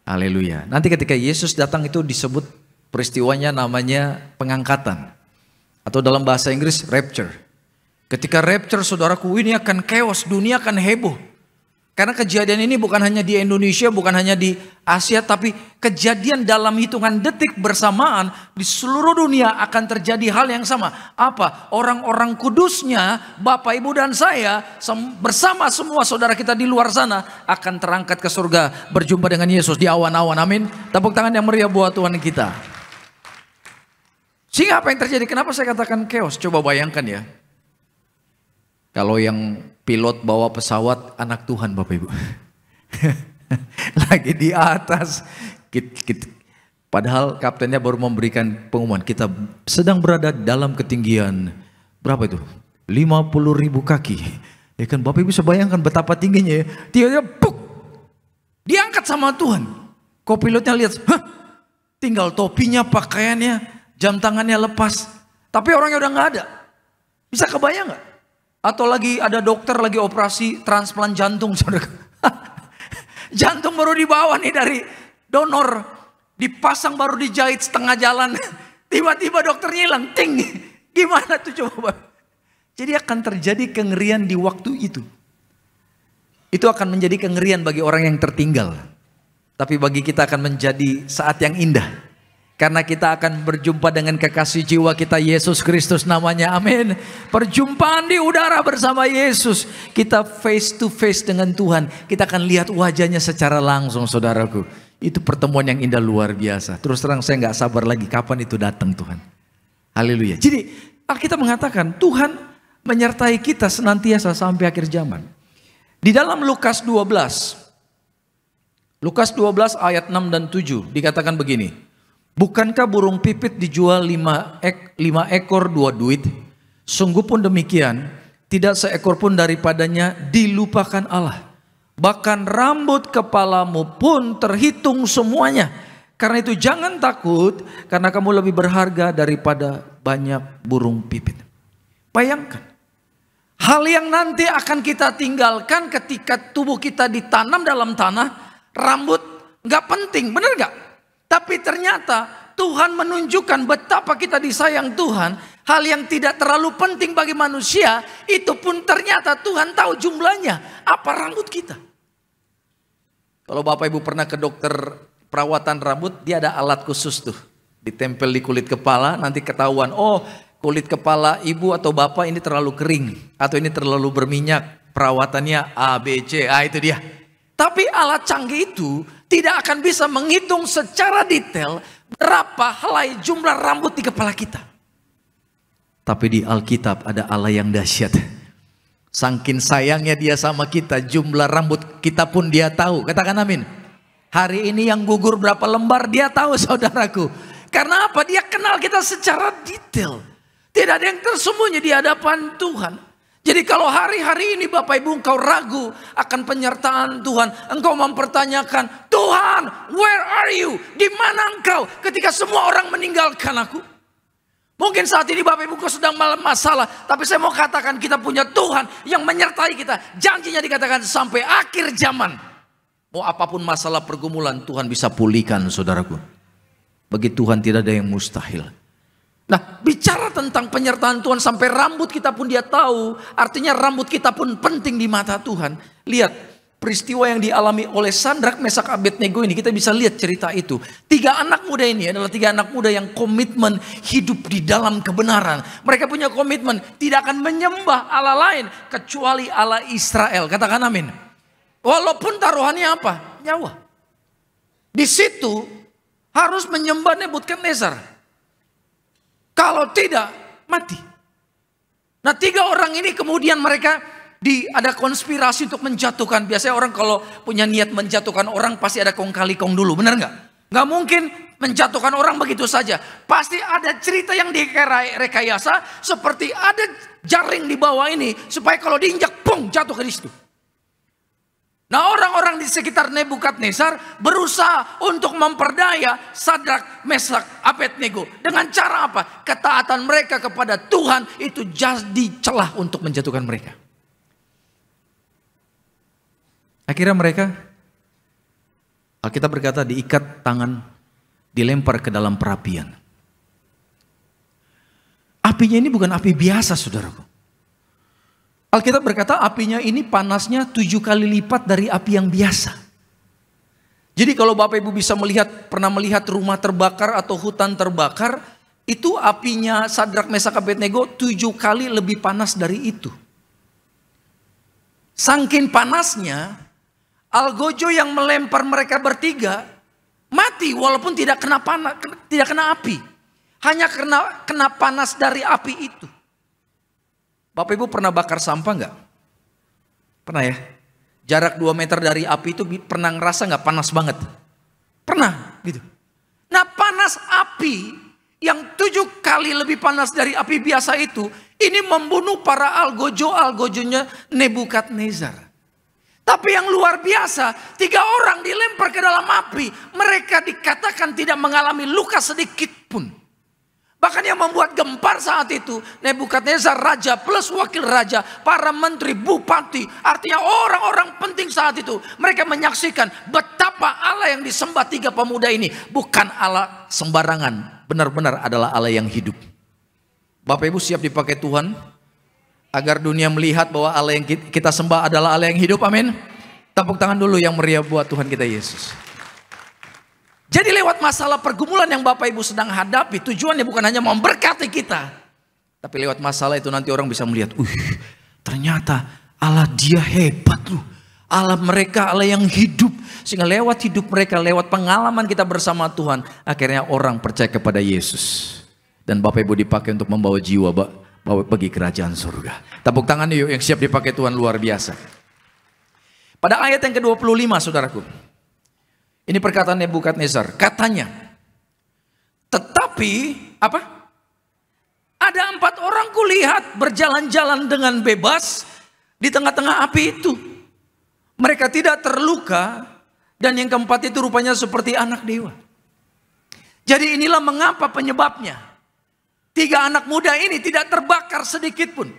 Haleluya. Nanti ketika Yesus datang itu disebut peristiwanya namanya pengangkatan. Atau dalam bahasa Inggris rapture. Ketika rapture, saudaraku, ini akan chaos, dunia akan heboh. Karena kejadian ini bukan hanya di Indonesia, bukan hanya di Asia, tapi kejadian dalam hitungan detik bersamaan di seluruh dunia akan terjadi hal yang sama. Apa? Orang-orang kudusnya, Bapak, Ibu, dan saya bersama semua saudara kita di luar sana akan terangkat ke surga berjumpa dengan Yesus di awan-awan. Amin. Tepuk tangan yang meriah buat Tuhan kita. Sehingga apa yang terjadi? Kenapa saya katakan chaos? Coba bayangkan ya. Kalau yang pilot bawa pesawat anak Tuhan, Bapak Ibu. Lagi di atas. Padahal kaptennya baru memberikan pengumuman. Kita sedang berada dalam ketinggian. Berapa itu? 50.000 kaki. Ya kan, Bapak Ibu bisa bayangkan betapa tingginya ya. Tiba-tiba puk, diangkat sama Tuhan. Kok pilotnya lihat, tinggal topinya, pakaiannya, jam tangannya lepas. Tapi orangnya udah gak ada. Bisa kebayang gak? Atau lagi ada dokter lagi operasi transplant jantung, saudara. Jantung baru dibawa nih dari donor, dipasang baru dijahit setengah jalan. Tiba-tiba dokternya hilang, ting. Gimana tuh coba? Jadi akan terjadi kengerian di waktu itu. Itu akan menjadi kengerian bagi orang yang tertinggal. Tapi bagi kita akan menjadi saat yang indah. Karena kita akan berjumpa dengan kekasih jiwa kita, Yesus Kristus namanya, amin. Perjumpaan di udara bersama Yesus. Kita face to face dengan Tuhan. Kita akan lihat wajahnya secara langsung, saudaraku. Itu pertemuan yang indah luar biasa. Terus terang saya gak sabar lagi kapan itu datang Tuhan. Haleluya. Jadi Alkitab mengatakan Tuhan menyertai kita senantiasa sampai akhir zaman. Di dalam Lukas 12. Lukas 12 ayat 6 dan 7 dikatakan begini. Bukankah burung pipit dijual 5 ekor 2 duit? Sungguh pun demikian, tidak seekor pun daripadanya dilupakan Allah. Bahkan rambut kepalamu pun terhitung semuanya. Karena itu jangan takut, karena kamu lebih berharga daripada banyak burung pipit. Bayangkan, hal yang nanti akan kita tinggalkan ketika tubuh kita ditanam dalam tanah. Rambut gak penting, benar gak? Tapi ternyata Tuhan menunjukkan betapa kita disayang Tuhan. Hal yang tidak terlalu penting bagi manusia, itu pun ternyata Tuhan tahu jumlahnya. Apa rambut kita? Kalau Bapak Ibu pernah ke dokter perawatan rambut, dia ada alat khusus tuh. Ditempel di kulit kepala, nanti ketahuan, oh kulit kepala ibu atau bapak ini terlalu kering. Atau ini terlalu berminyak, perawatannya A, B, C, itu dia. Tapi alat canggih itu tidak akan bisa menghitung secara detail berapa helai jumlah rambut di kepala kita. Tapi di Alkitab ada Allah yang dahsyat. Saking sayangnya dia sama kita, jumlah rambut kita pun dia tahu. Katakan amin. Hari ini yang gugur berapa lembar dia tahu, saudaraku. Karena apa? Dia kenal kita secara detail. Tidak ada yang tersembunyi di hadapan Tuhan. Jadi kalau hari-hari ini Bapak Ibu engkau ragu akan penyertaan Tuhan. Engkau mempertanyakan, Tuhan, where are you? Di mana engkau ketika semua orang meninggalkan aku? Mungkin saat ini Bapak Ibu engkau sedang masalah. Tapi saya mau katakan kita punya Tuhan yang menyertai kita. Janjinya dikatakan sampai akhir zaman. Mau apapun masalah pergumulan Tuhan bisa pulihkan, saudaraku. Bagi Tuhan tidak ada yang mustahil. Nah, bicara tentang penyertaan Tuhan sampai rambut kita pun dia tahu. Artinya rambut kita pun penting di mata Tuhan. Lihat peristiwa yang dialami oleh Sadrak, Mesak, Abednego ini. Kita bisa lihat cerita itu. 3 anak muda ini adalah 3 anak muda yang komitmen hidup di dalam kebenaran. Mereka punya komitmen tidak akan menyembah Allah lain kecuali Allah Israel. Katakan amin. Walaupun taruhannya apa? Nyawa. Di situ harus menyembah Nebukadnezar. Kalau tidak, mati. Nah 3 orang ini kemudian mereka ada konspirasi untuk menjatuhkan. Biasanya orang kalau punya niat menjatuhkan orang pasti ada kong kali kong dulu. Benar nggak? Nggak mungkin menjatuhkan orang begitu saja. Pasti ada cerita yang direkayasa. Seperti ada jaring di bawah ini. Supaya kalau diinjak, pung, jatuh ke situ. Nah orang-orang di sekitar Nebukadnezar berusaha untuk memperdaya Sadrak, Mesak, Abednego. Dengan cara apa? Ketaatan mereka kepada Tuhan itu jadi celah untuk menjatuhkan mereka. Akhirnya mereka, Alkitab berkata diikat tangan, dilempar ke dalam perapian. Apinya ini bukan api biasa, saudaraku. Alkitab berkata apinya ini panasnya 7 kali lipat dari api yang biasa. Jadi kalau Bapak Ibu bisa pernah melihat rumah terbakar atau hutan terbakar, itu apinya Sadrak, Mesak, Abednego 7 kali lebih panas dari itu. Saking panasnya, algojo yang melempar mereka bertiga mati walaupun tidak kena panas, tidak kena api. Hanya kena panas dari api itu. Bapak Ibu pernah bakar sampah nggak? Pernah ya? Jarak 2 meter dari api itu pernah ngerasa nggak panas banget? Pernah gitu. Nah panas api yang 7 kali lebih panas dari api biasa itu, ini membunuh para algojonya Nebukadnezar. Tapi yang luar biasa, 3 orang dilempar ke dalam api, mereka dikatakan tidak mengalami luka sedikit pun. Bahkan yang membuat gempar saat itu Nebukadnezar raja plus wakil raja, para menteri, bupati, artinya orang-orang penting saat itu. Mereka menyaksikan betapa Allah yang disembah 3 pemuda ini bukan Allah sembarangan, benar-benar adalah Allah yang hidup. Bapak Ibu siap dipakai Tuhan agar dunia melihat bahwa Allah yang kita sembah adalah Allah yang hidup, amin. Tepuk tangan dulu yang meriah buat Tuhan kita Yesus. Jadi lewat masalah pergumulan yang Bapak Ibu sedang hadapi, tujuannya bukan hanya memberkati kita. Tapi lewat masalah itu nanti orang bisa melihat, ternyata Allah dia hebat loh. Allah mereka Allah yang hidup. Sehingga lewat hidup mereka, lewat pengalaman kita bersama Tuhan, akhirnya orang percaya kepada Yesus. Dan Bapak Ibu dipakai untuk membawa jiwa bagi kerajaan surga. Tepuk tangan yuk yang siap dipakai Tuhan, luar biasa. Pada ayat yang ke-25 saudaraku. Ini perkataan Nebukadnezar, katanya, tetapi apa? Ada 4 orang kulihat berjalan-jalan dengan bebas di tengah-tengah api itu. Mereka tidak terluka dan yang keempat itu rupanya seperti anak dewa. Jadi inilah mengapa penyebabnya 3 anak muda ini tidak terbakar sedikit pun.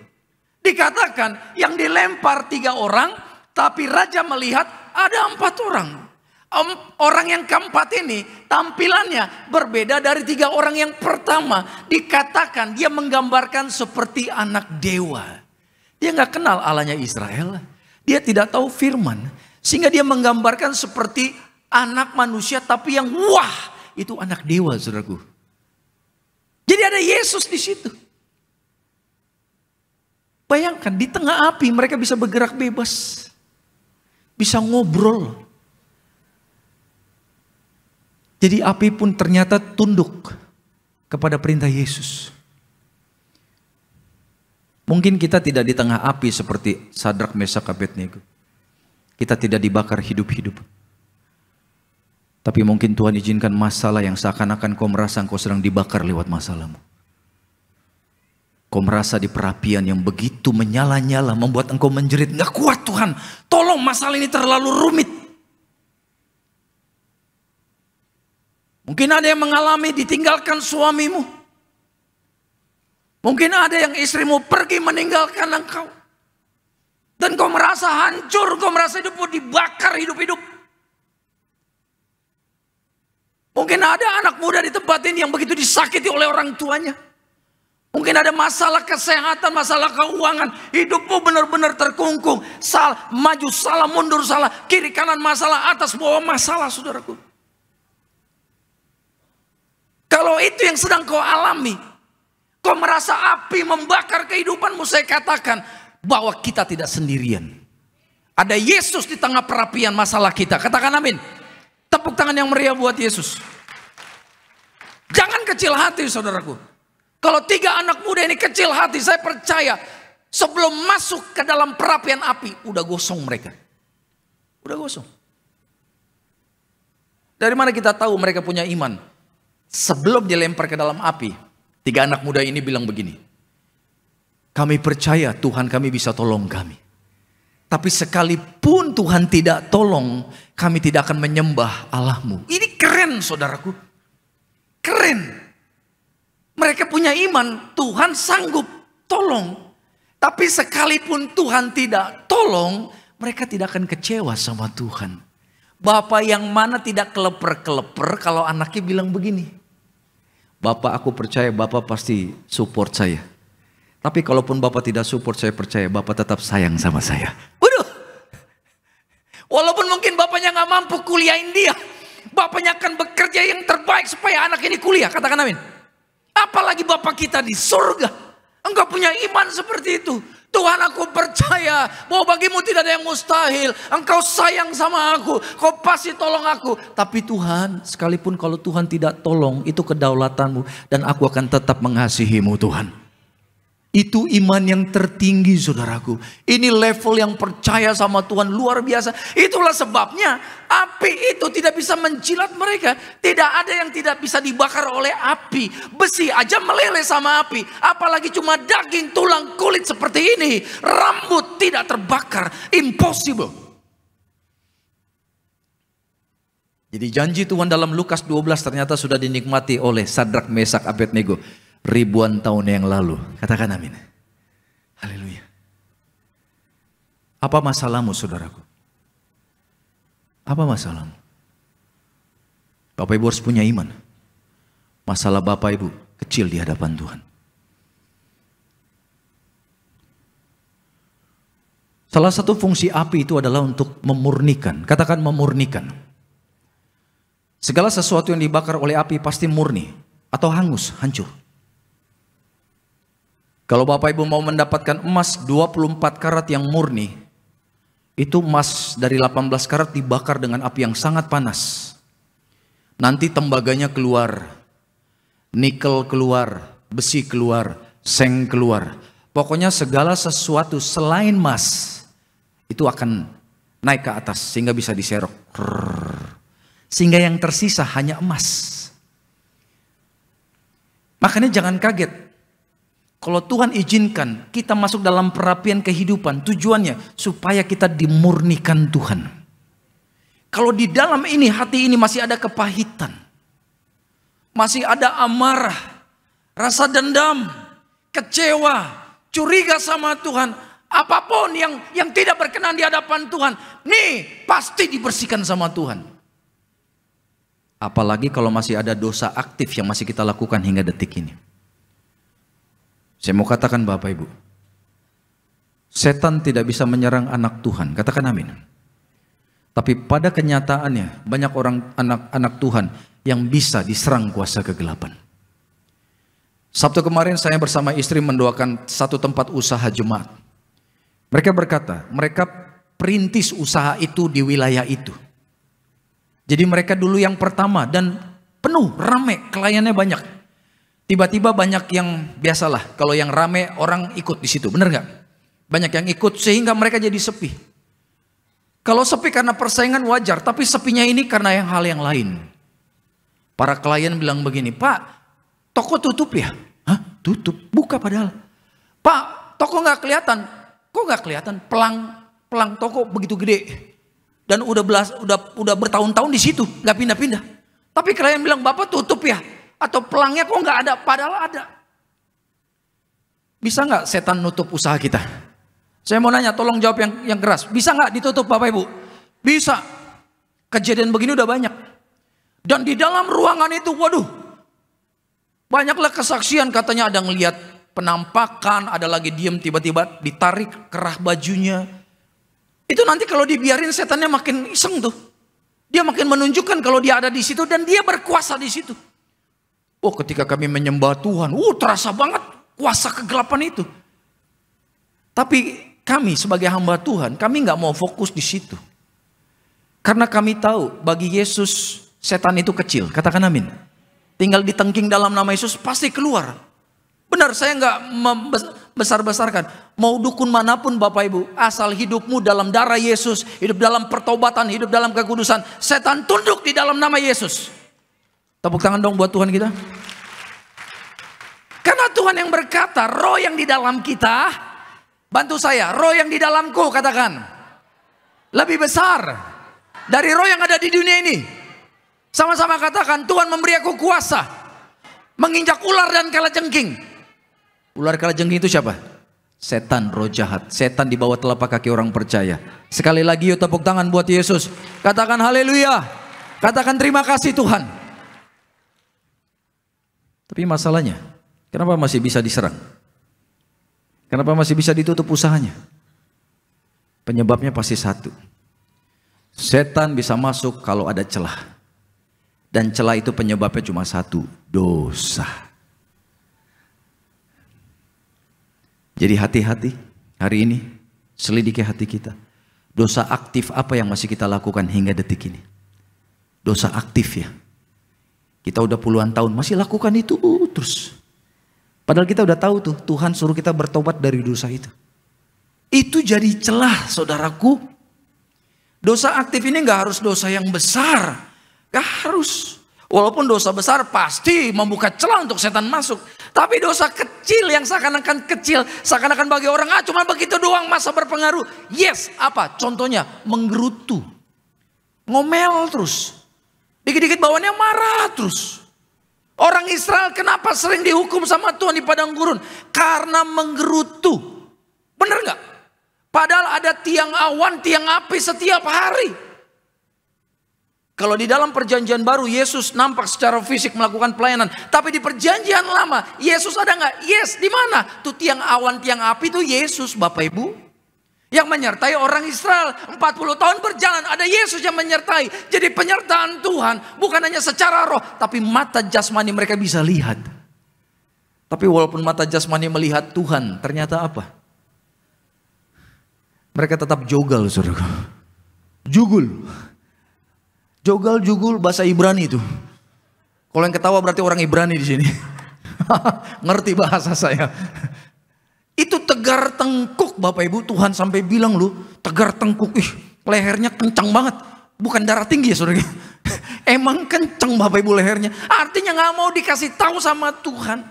Dikatakan yang dilempar 3 orang, tapi raja melihat ada 4 orang. Orang yang keempat ini tampilannya berbeda dari 3 orang yang pertama. Dikatakan dia menggambarkan seperti anak dewa. Dia nggak kenal Allahnya Israel. Dia tidak tahu firman. Sehingga dia menggambarkan seperti anak manusia tapi yang wah, itu anak dewa, saudaraku. Jadi ada Yesus di situ. Bayangkan di tengah api mereka bisa bergerak bebas. Bisa ngobrol. Jadi api pun ternyata tunduk kepada perintah Yesus. Mungkin kita tidak di tengah api seperti Sadrak, Mesak, Abednego. Kita tidak dibakar hidup-hidup. Tapi mungkin Tuhan izinkan masalah yang seakan-akan kau merasa engkau sedang dibakar lewat masalahmu. Kau merasa di perapian yang begitu menyala-nyala membuat engkau menjerit. Nggak kuat Tuhan, tolong masalah ini terlalu rumit. Mungkin ada yang mengalami ditinggalkan suamimu. Mungkin ada yang istrimu pergi meninggalkan engkau. Dan kau merasa hancur, kau merasa hidupmu dibakar hidup-hidup. Mungkin ada anak muda di tempat ini yang begitu disakiti oleh orang tuanya. Mungkin ada masalah kesehatan, masalah keuangan. Hidupmu benar-benar terkungkung. Maju salah, mundur salah. Kiri kanan masalah, atas bawah masalah, saudaraku. Kalau itu yang sedang kau alami, kau merasa api membakar kehidupanmu, saya katakan bahwa kita tidak sendirian. Ada Yesus di tengah perapian masalah kita. Katakan amin. Tepuk tangan yang meriah buat Yesus. Jangan kecil hati, saudaraku. Kalau 3 anak muda ini kecil hati, saya percaya sebelum masuk ke dalam perapian api, udah gosong mereka. Udah gosong. Dari mana kita tahu mereka punya iman? Sebelum dilempar ke dalam api, 3 anak muda ini bilang begini. Kami percaya Tuhan kami bisa tolong kami. Tapi sekalipun Tuhan tidak tolong, kami tidak akan menyembah Allahmu. Ini keren, saudaraku. Keren. Mereka punya iman, Tuhan sanggup tolong. Tapi sekalipun Tuhan tidak tolong, mereka tidak akan kecewa sama Tuhan. Bapak yang mana tidak keleper-keleper kalau anaknya bilang begini. Bapak, aku percaya Bapak pasti support saya. Tapi kalaupun Bapak tidak support, saya percaya Bapak tetap sayang sama saya. Waduh. Walaupun mungkin bapaknya nggak mampu kuliahin dia, bapaknya akan bekerja yang terbaik supaya anak ini kuliah. Katakan amin. Apalagi Bapak kita di surga. Engkau punya iman seperti itu. Tuhan, aku percaya bahwa bagimu tidak ada yang mustahil. Engkau sayang sama aku, kau pasti tolong aku. Tapi Tuhan, sekalipun kalau Tuhan tidak tolong, itu kedaulatanmu. Dan aku akan tetap mengasihimu Tuhan. Itu iman yang tertinggi, saudaraku. Ini level yang percaya sama Tuhan luar biasa. Itulah sebabnya api itu tidak bisa menjilat mereka. Tidak ada yang tidak bisa dibakar oleh api. Besi aja meleleh sama api. Apalagi cuma daging, tulang, kulit seperti ini. Rambut tidak terbakar. Impossible. Jadi janji Tuhan dalam Lukas 12 ternyata sudah dinikmati oleh Sadrak, Mesak, Abednego. Ribuan tahun yang lalu. Katakan amin. Haleluya. Apa masalahmu, saudaraku? Apa masalahmu? Bapak Ibu harus punya iman. Masalah Bapak Ibu kecil di hadapan Tuhan. Salah satu fungsi api itu adalah untuk memurnikan. Katakan memurnikan. Segala sesuatu yang dibakar oleh api pasti murni atau hangus, hancur. Kalau Bapak Ibu mau mendapatkan emas 24 karat yang murni, itu emas dari 18 karat dibakar dengan api yang sangat panas. Nanti tembaganya keluar, nikel keluar, besi keluar, seng keluar. Pokoknya segala sesuatu selain emas itu akan naik ke atas sehingga bisa diserok. Sehingga yang tersisa hanya emas. Makanya jangan kaget. Kalau Tuhan izinkan kita masuk dalam perapian kehidupan, tujuannya supaya kita dimurnikan Tuhan. Kalau di dalam ini, hati ini masih ada kepahitan, masih ada amarah, rasa dendam, kecewa, curiga sama Tuhan, apapun yang tidak berkenan di hadapan Tuhan, nih pasti dibersihkan sama Tuhan. Apalagi kalau masih ada dosa aktif yang masih kita lakukan hingga detik ini. Saya mau katakan Bapak Ibu, setan tidak bisa menyerang anak Tuhan, katakan amin. Tapi pada kenyataannya banyak orang anak-anak Tuhan yang bisa diserang kuasa kegelapan. Sabtu kemarin saya bersama istri mendoakan satu tempat usaha jemaat. Mereka berkata, mereka perintis usaha itu di wilayah itu. Jadi mereka dulu yang pertama dan penuh, rame, kliennya banyak. Tiba-tiba banyak yang biasalah, kalau yang rame orang ikut di situ, benar nggak? Banyak yang ikut sehingga mereka jadi sepi. Kalau sepi karena persaingan wajar, tapi sepinya ini karena hal yang lain. Para klien bilang begini, Pak, toko tutup ya? Hah? Tutup? Buka padahal. Pak, toko nggak kelihatan. Kok nggak kelihatan? Pelang toko begitu gede. Dan udah bertahun-tahun di situ, nggak pindah-pindah. Tapi klien bilang, Bapak tutup ya? Atau pelangnya kok nggak ada? Padahal ada. Bisa nggak setan nutup usaha kita? Saya mau nanya, tolong jawab yang keras. Bisa nggak ditutup Bapak Ibu? Bisa. Kejadian begini udah banyak. Dan di dalam ruangan itu, waduh, banyaklah kesaksian, katanya ada ngelihat penampakan, ada lagi diem tiba-tiba ditarik kerah bajunya. Itu nanti kalau dibiarin setannya makin iseng tuh. Dia makin menunjukkan kalau dia ada di situ dan dia berkuasa di situ. Oh, ketika kami menyembah Tuhan, terasa banget kuasa kegelapan itu. Tapi kami sebagai hamba Tuhan, kami nggak mau fokus di situ. Karena kami tahu bagi Yesus setan itu kecil. Katakan amin. Tinggal ditengking dalam nama Yesus pasti keluar. Benar, saya nggak membesar-besarkan. Mau dukun manapun Bapak Ibu, asal hidupmu dalam darah Yesus, hidup dalam pertobatan, hidup dalam kekudusan, setan tunduk di dalam nama Yesus. Tepuk tangan dong buat Tuhan kita. Karena Tuhan yang berkata, roh yang di dalam kita, bantu saya, roh yang di dalamku, katakan, lebih besar dari roh yang ada di dunia ini. Sama-sama katakan, Tuhan memberi aku kuasa menginjak ular dan kalajengking. Ular kalajengking itu siapa? Setan, roh jahat. Setan di bawah telapak kaki orang percaya. Sekali lagi yuk tepuk tangan buat Yesus. Katakan haleluya. Katakan terima kasih Tuhan. Tapi masalahnya, kenapa masih bisa diserang? Kenapa masih bisa ditutup usahanya? Penyebabnya pasti satu. Setan bisa masuk kalau ada celah. Dan celah itu penyebabnya cuma satu, dosa. Jadi hati-hati hari ini, selidiki hati kita. Dosa aktif apa yang masih kita lakukan hingga detik ini? Dosa aktif ya. Kita udah puluhan tahun masih lakukan itu terus. Padahal kita udah tahu tuh Tuhan suruh kita bertobat dari dosa itu. Itu jadi celah saudaraku. Dosa aktif ini gak harus dosa yang besar. Gak harus. Walaupun dosa besar pasti membuka celah untuk setan masuk. Tapi dosa kecil yang seakan-akan kecil, seakan-akan bagi orang, cuma begitu doang masa berpengaruh. Yes, apa? Contohnya menggerutu. Ngomel terus. Dikit-dikit bawaannya marah terus. Orang Israel kenapa sering dihukum sama Tuhan di padang gurun? Karena menggerutu. Bener gak? Padahal ada tiang awan, tiang api setiap hari. Kalau di dalam perjanjian baru Yesus nampak secara fisik melakukan pelayanan. Tapi di perjanjian lama Yesus ada nggak? Yes, di mana? Tuh tiang awan, tiang api itu Yesus Bapak Ibu. Yang menyertai orang Israel 40 tahun berjalan. Ada Yesus yang menyertai. Jadi penyertaan Tuhan bukan hanya secara roh. Tapi mata jasmani mereka bisa lihat. Tapi walaupun mata jasmani melihat Tuhan, ternyata apa? Mereka tetap jogal saudara. Jugul. Jogal, jugul bahasa Ibrani itu. Kalau yang ketawa berarti orang Ibrani di sini. Ngerti bahasa saya. Itu tegar tengkuk Bapak Ibu. Tuhan sampai bilang lu tegar tengkuk. Lehernya kencang banget. Bukan darah tinggi ya saudara. Emang kencang Bapak Ibu lehernya. Artinya gak mau dikasih tahu sama Tuhan.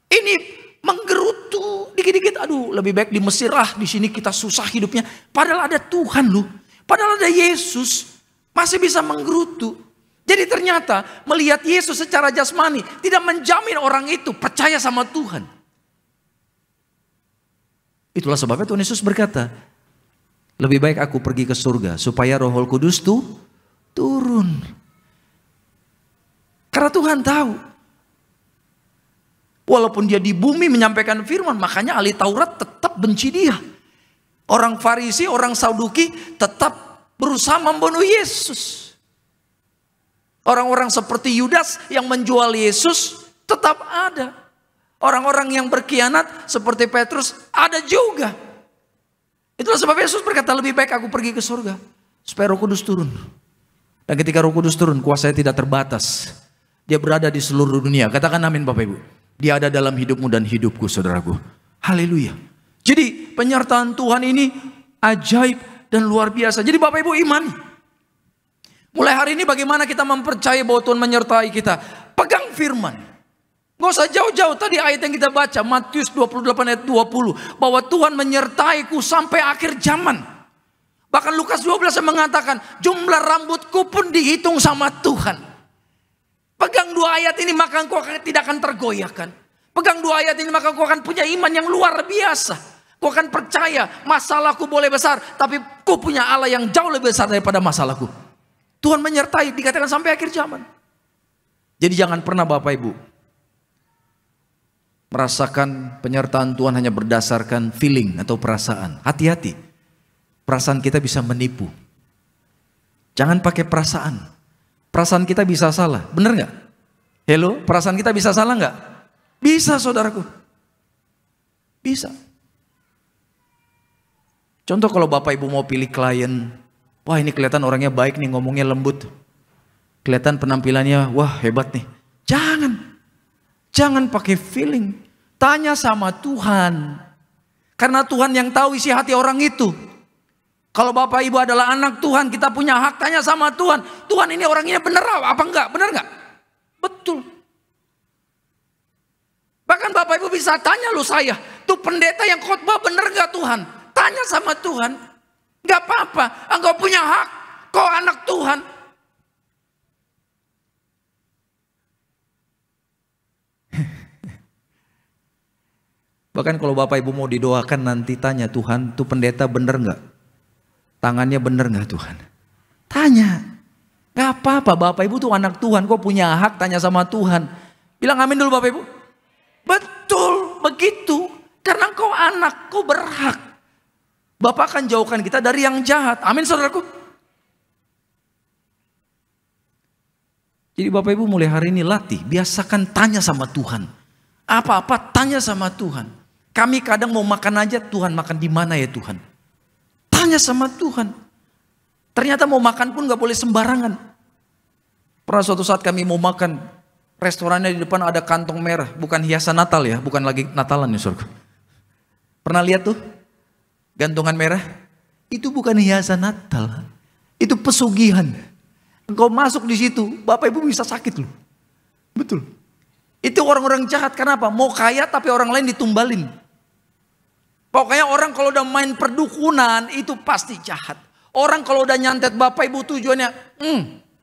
Ini menggerutu dikit-dikit. Aduh lebih baik di Mesir di sini kita susah hidupnya. Padahal ada Tuhan lu. Padahal ada Yesus. Masih bisa menggerutu. Jadi ternyata melihat Yesus secara jasmani tidak menjamin orang itu percaya sama Tuhan. Itulah sebabnya Tuhan Yesus berkata, lebih baik aku pergi ke surga supaya Roh Kudus tuh turun. Karena Tuhan tahu. Walaupun dia di bumi menyampaikan firman, makanya ahli Taurat tetap benci dia. Orang Farisi, orang Saduki tetap berusaha membunuh Yesus. Orang-orang seperti Yudas yang menjual Yesus tetap ada. Orang-orang yang berkhianat seperti Petrus ada juga. Itulah sebab Yesus berkata, lebih baik aku pergi ke surga supaya Roh Kudus turun. Dan ketika Roh Kudus turun, kuasanya tidak terbatas. Dia berada di seluruh dunia. Katakan amin Bapak Ibu. Dia ada dalam hidupmu dan hidupku, saudaraku. Haleluya. Jadi penyertaan Tuhan ini ajaib dan luar biasa. Jadi Bapak Ibu imani. Mulai hari ini bagaimana kita mempercayai bahwa Tuhan menyertai kita. Pegang firman. Gak usah jauh-jauh, tadi ayat yang kita baca Matius 28 ayat 20. Bahwa Tuhan menyertaiku sampai akhir zaman. Bahkan Lukas 12 yang mengatakan jumlah rambutku pun dihitung sama Tuhan. Pegang dua ayat ini maka engkau tidak akan tergoyahkan. Pegang dua ayat ini maka engkau akan punya iman yang luar biasa. Kau akan percaya masalahku boleh besar, tapi kau punya Allah yang jauh lebih besar daripada masalahku. Tuhan menyertai, dikatakan sampai akhir zaman. Jadi jangan pernah Bapak Ibu merasakan penyertaan Tuhan hanya berdasarkan feeling atau perasaan. Hati-hati, perasaan kita bisa menipu. Jangan pakai perasaan. Perasaan kita bisa salah, benar nggak? Hello, perasaan kita bisa salah nggak? Bisa saudaraku. Bisa. Contoh kalau Bapak Ibu mau pilih klien, wah ini kelihatan orangnya baik nih, ngomongnya lembut. Kelihatan penampilannya, wah hebat nih. Jangan pakai feeling. Tanya sama Tuhan. Karena Tuhan yang tahu isi hati orang itu. Kalau Bapak Ibu adalah anak Tuhan, kita punya hak tanya sama Tuhan. Tuhan ini orangnya benar apa enggak? Benar enggak? Betul. Bahkan Bapak Ibu bisa tanya lu saya, tuh pendeta yang khotbah benar enggak Tuhan? Tanya sama Tuhan. Enggak apa-apa, engkau punya hak. Kau anak Tuhan. Bahkan kalau Bapak Ibu mau didoakan nanti tanya Tuhan, tuh pendeta benar enggak? Tangannya benar nggak Tuhan? Tanya. Gak apa-apa, Bapak Ibu tuh anak Tuhan. Kok punya hak tanya sama Tuhan. Bilang amin dulu Bapak Ibu. Betul, begitu. Karena kau anak, kau berhak. Bapak akan jauhkan kita dari yang jahat. Amin saudaraku. Jadi Bapak Ibu mulai hari ini latih. Biasakan tanya sama Tuhan. Apa-apa tanya sama Tuhan. Kami kadang mau makan aja, Tuhan makan di mana ya Tuhan? Tanya sama Tuhan. Ternyata mau makan pun gak boleh sembarangan. Pernah suatu saat kami mau makan, restorannya di depan ada kantong merah. Bukan hiasan Natal ya, bukan lagi Natalan ya saudara. Pernah lihat tuh gantungan merah? Itu bukan hiasan Natal. Itu pesugihan. Engkau masuk di situ, Bapak Ibu bisa sakit loh. Betul. Itu orang-orang jahat, kenapa? Mau kaya tapi orang lain ditumbalin. Pokoknya orang kalau udah main perdukunan itu pasti jahat. Orang kalau udah nyantet Bapak Ibu tujuannya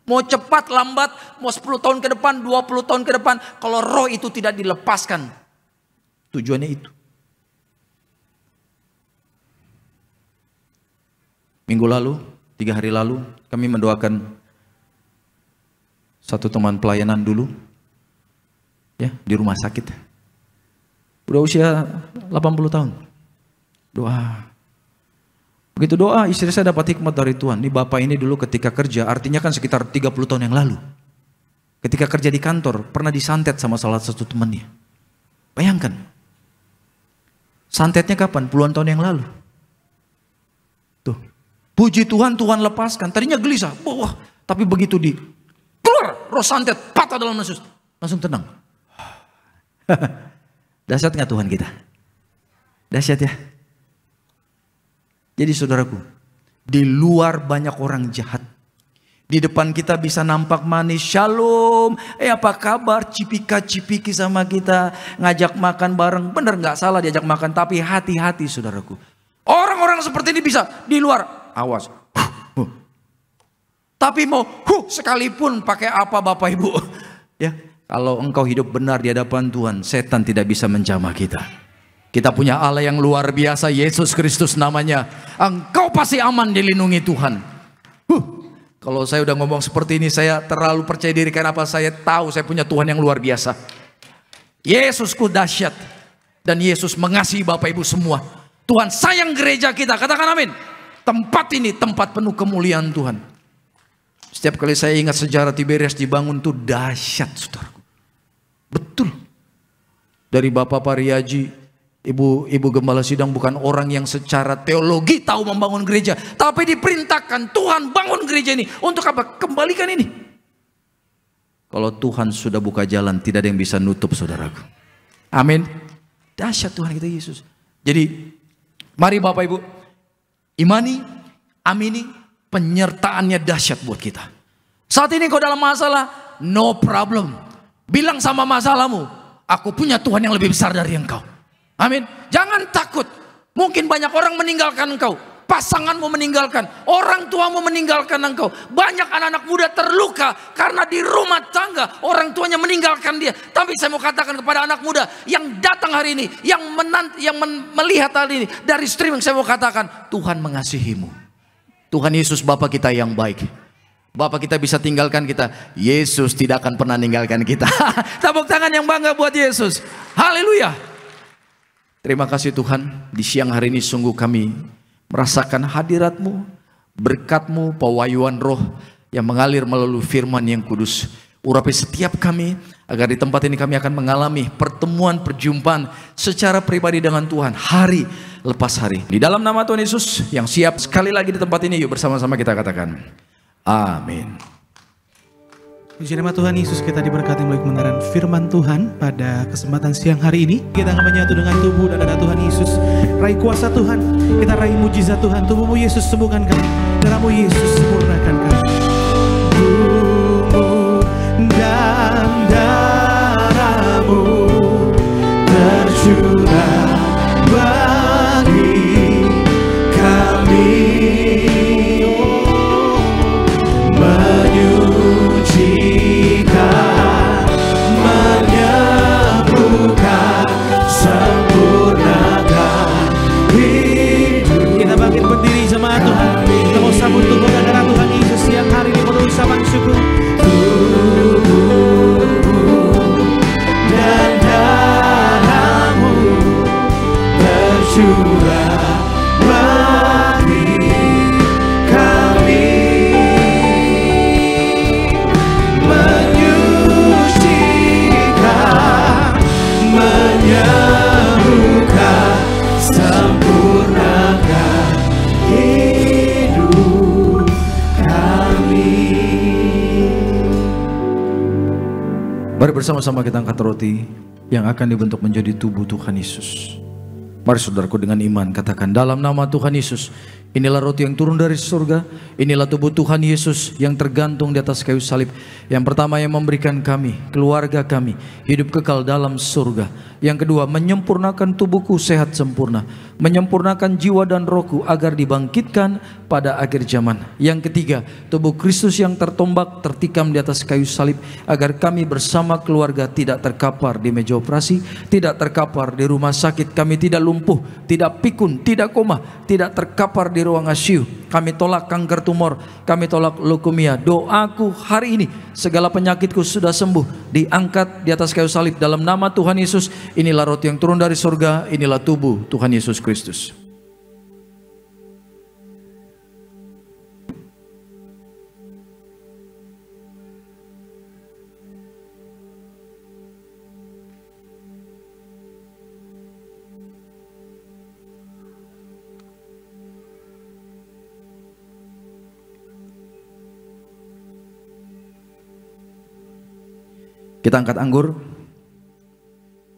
mau cepat lambat, mau 10 tahun ke depan, 20 tahun ke depan. Kalau roh itu tidak dilepaskan. Tujuannya itu. Minggu lalu, 3 hari lalu kami mendoakan satu teman pelayanan dulu. Ya, di rumah sakit. Udah usia 80 tahun. Doa. Begitu doa, istri saya dapat hikmat dari Tuhan. Ini bapak ini dulu ketika kerja, artinya kan sekitar 30 tahun yang lalu. Ketika kerja di kantor, pernah disantet sama salah satu temannya. Bayangkan. Santetnya kapan? Puluhan tahun yang lalu. Tuh. Puji Tuhan, Tuhan lepaskan. Tadinya gelisah. Wah, tapi begitu keluar roh santet, patah dalam Yesus. Langsung tenang. Dahsyat gak Tuhan kita? Dahsyat ya? Jadi saudaraku, di luar banyak orang jahat. Di depan kita bisa nampak manis, shalom, apa kabar, cipika-cipiki sama kita, ngajak makan bareng. Bener gak salah diajak makan, tapi hati-hati saudaraku. Orang-orang seperti ini bisa, di luar, awas. Tapi mau, sekalipun pakai apa Bapak Ibu. Ya, kalau engkau hidup benar di hadapan Tuhan, setan tidak bisa menjamah kita. Kita punya Allah yang luar biasa, Yesus Kristus namanya. Engkau pasti aman dilindungi Tuhan. Kalau saya udah ngomong seperti ini, saya terlalu percaya diri. Kenapa? Saya tahu saya punya Tuhan yang luar biasa. Yesusku dahsyat. Dan Yesus mengasihi Bapak Ibu semua. Tuhan sayang gereja kita. Katakan amin. Tempat ini tempat penuh kemuliaan Tuhan. Setiap kali saya ingat sejarah Tiberias dibangun tuh dahsyat, saudaraku. Betul. Dari Bapak Pariaji, Ibu Gembala Sidang bukan orang yang secara teologi tahu membangun gereja, tapi diperintahkan Tuhan bangun gereja ini. Untuk apa? Kembalikan ini. Kalau Tuhan sudah buka jalan, tidak ada yang bisa nutup, saudaraku. Amin. Dahsyat Tuhan kita Yesus. Jadi mari Bapak Ibu, imani, amini, penyertaannya dahsyat buat kita. Saat ini kau dalam masalah, no problem. Bilang sama masalahmu, aku punya Tuhan yang lebih besar dari engkau. Amin. Jangan takut. Mungkin banyak orang meninggalkan engkau. Pasanganmu meninggalkan. Orang tuamu meninggalkan engkau. Banyak anak-anak muda terluka karena di rumah tangga orang tuanya meninggalkan dia. Tapi saya mau katakan kepada anak muda yang datang hari ini, yang melihat hal ini dari streaming, saya mau katakan, Tuhan mengasihimu. Tuhan Yesus Bapa kita yang baik. Bapa kita bisa tinggalkan kita, Yesus tidak akan pernah meninggalkan kita. Tepuk tangan yang bangga buat Yesus. Haleluya. Terima kasih Tuhan, di siang hari ini sungguh kami merasakan hadirat-Mu, berkat-Mu, pewayuan roh yang mengalir melalui firman yang kudus. Urapi setiap kami, agar di tempat ini kami akan mengalami pertemuan, perjumpaan secara pribadi dengan Tuhan, hari lepas hari. Di dalam nama Tuhan Yesus yang siap sekali lagi di tempat ini, yuk bersama-sama kita katakan, amin. Di nama Tuhan Yesus kita diberkati melalui kebenaran firman Tuhan pada kesempatan siang hari ini. Kita akan menyatu dengan tubuh dan darah Tuhan Yesus. Raih kuasa Tuhan, kita raih mujizat Tuhan. Tubuhmu Yesus sembuhkan kami, darahmu Yesus sempurnakan kami. Tubuh dan darahmu tercurah bagi kami. Sambut tubuh dan darah Tuhan Yesus siang hari ini penuh ucapan syukur. Tubuh dan darahmu tercurah bagi kami, menyucikan, menyembuhkan, sempurnakan hidup kami. Mari bersama-sama kita angkat roti yang akan dibentuk menjadi tubuh Tuhan Yesus. Mari saudaraku dengan iman katakan, dalam nama Tuhan Yesus, inilah roti yang turun dari surga, inilah tubuh Tuhan Yesus yang tergantung di atas kayu salib. Yang pertama yang memberikan kami, keluarga kami, hidup kekal dalam surga. Yang kedua, menyempurnakan tubuhku sehat sempurna, menyempurnakan jiwa dan rohku agar dibangkitkan pada akhir zaman. Yang ketiga, tubuh Kristus yang tertombak, tertikam di atas kayu salib, agar kami bersama keluarga tidak terkapar di meja operasi, tidak terkapar di rumah sakit, kami tidak lumpuh, tidak pikun, tidak koma, tidak terkapar di ruang ICU. Kami tolak kanker tumor, kami tolak leukemia. Doaku hari ini, segala penyakitku sudah sembuh, diangkat di atas kayu salib dalam nama Tuhan Yesus. Inilah roti yang turun dari surga, inilah tubuh Tuhan Yesus Kristus. Kita angkat anggur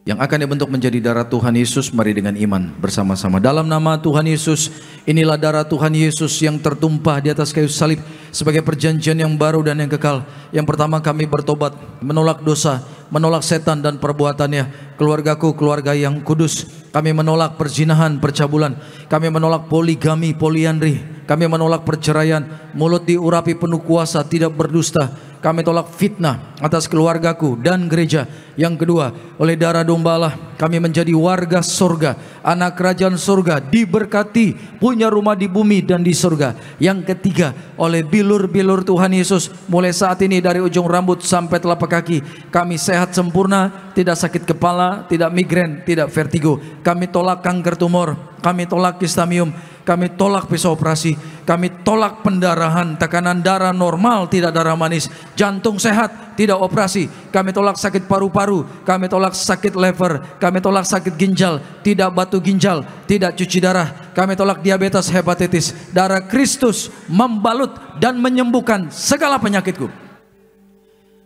yang akan dibentuk menjadi darah Tuhan Yesus. Mari dengan iman bersama-sama. Dalam nama Tuhan Yesus, inilah darah Tuhan Yesus yang tertumpah di atas kayu salib sebagai perjanjian yang baru dan yang kekal. Yang pertama, kami bertobat, menolak dosa, menolak setan dan perbuatannya. Keluargaku, keluarga yang kudus. Kami menolak perzinahan, percabulan. Kami menolak poligami, poliandri. Kami menolak perceraian. Mulut diurapi penuh kuasa, tidak berdusta. kami tolak fitnah atas keluargaku dan gereja. Yang kedua, oleh darah domba Allah kami menjadi warga surga, anak kerajaan surga, diberkati, punya rumah di bumi dan di surga. Yang ketiga, oleh bilur-bilur Tuhan Yesus, mulai saat ini dari ujung rambut sampai telapak kaki kami sehat sempurna, tidak sakit kepala, tidak migrain, tidak vertigo. Kami tolak kanker tumor, kami tolak kistamium, kami tolak pisau operasi, kami tolak pendarahan, tekanan darah normal, tidak darah manis, jantung sehat, tidak operasi. Kami tolak sakit paru-paru, kami tolak sakit liver, kami tolak sakit ginjal, tidak batu ginjal, tidak cuci darah. Kami tolak diabetes, hepatitis. Darah Kristus membalut dan menyembuhkan segala penyakitku.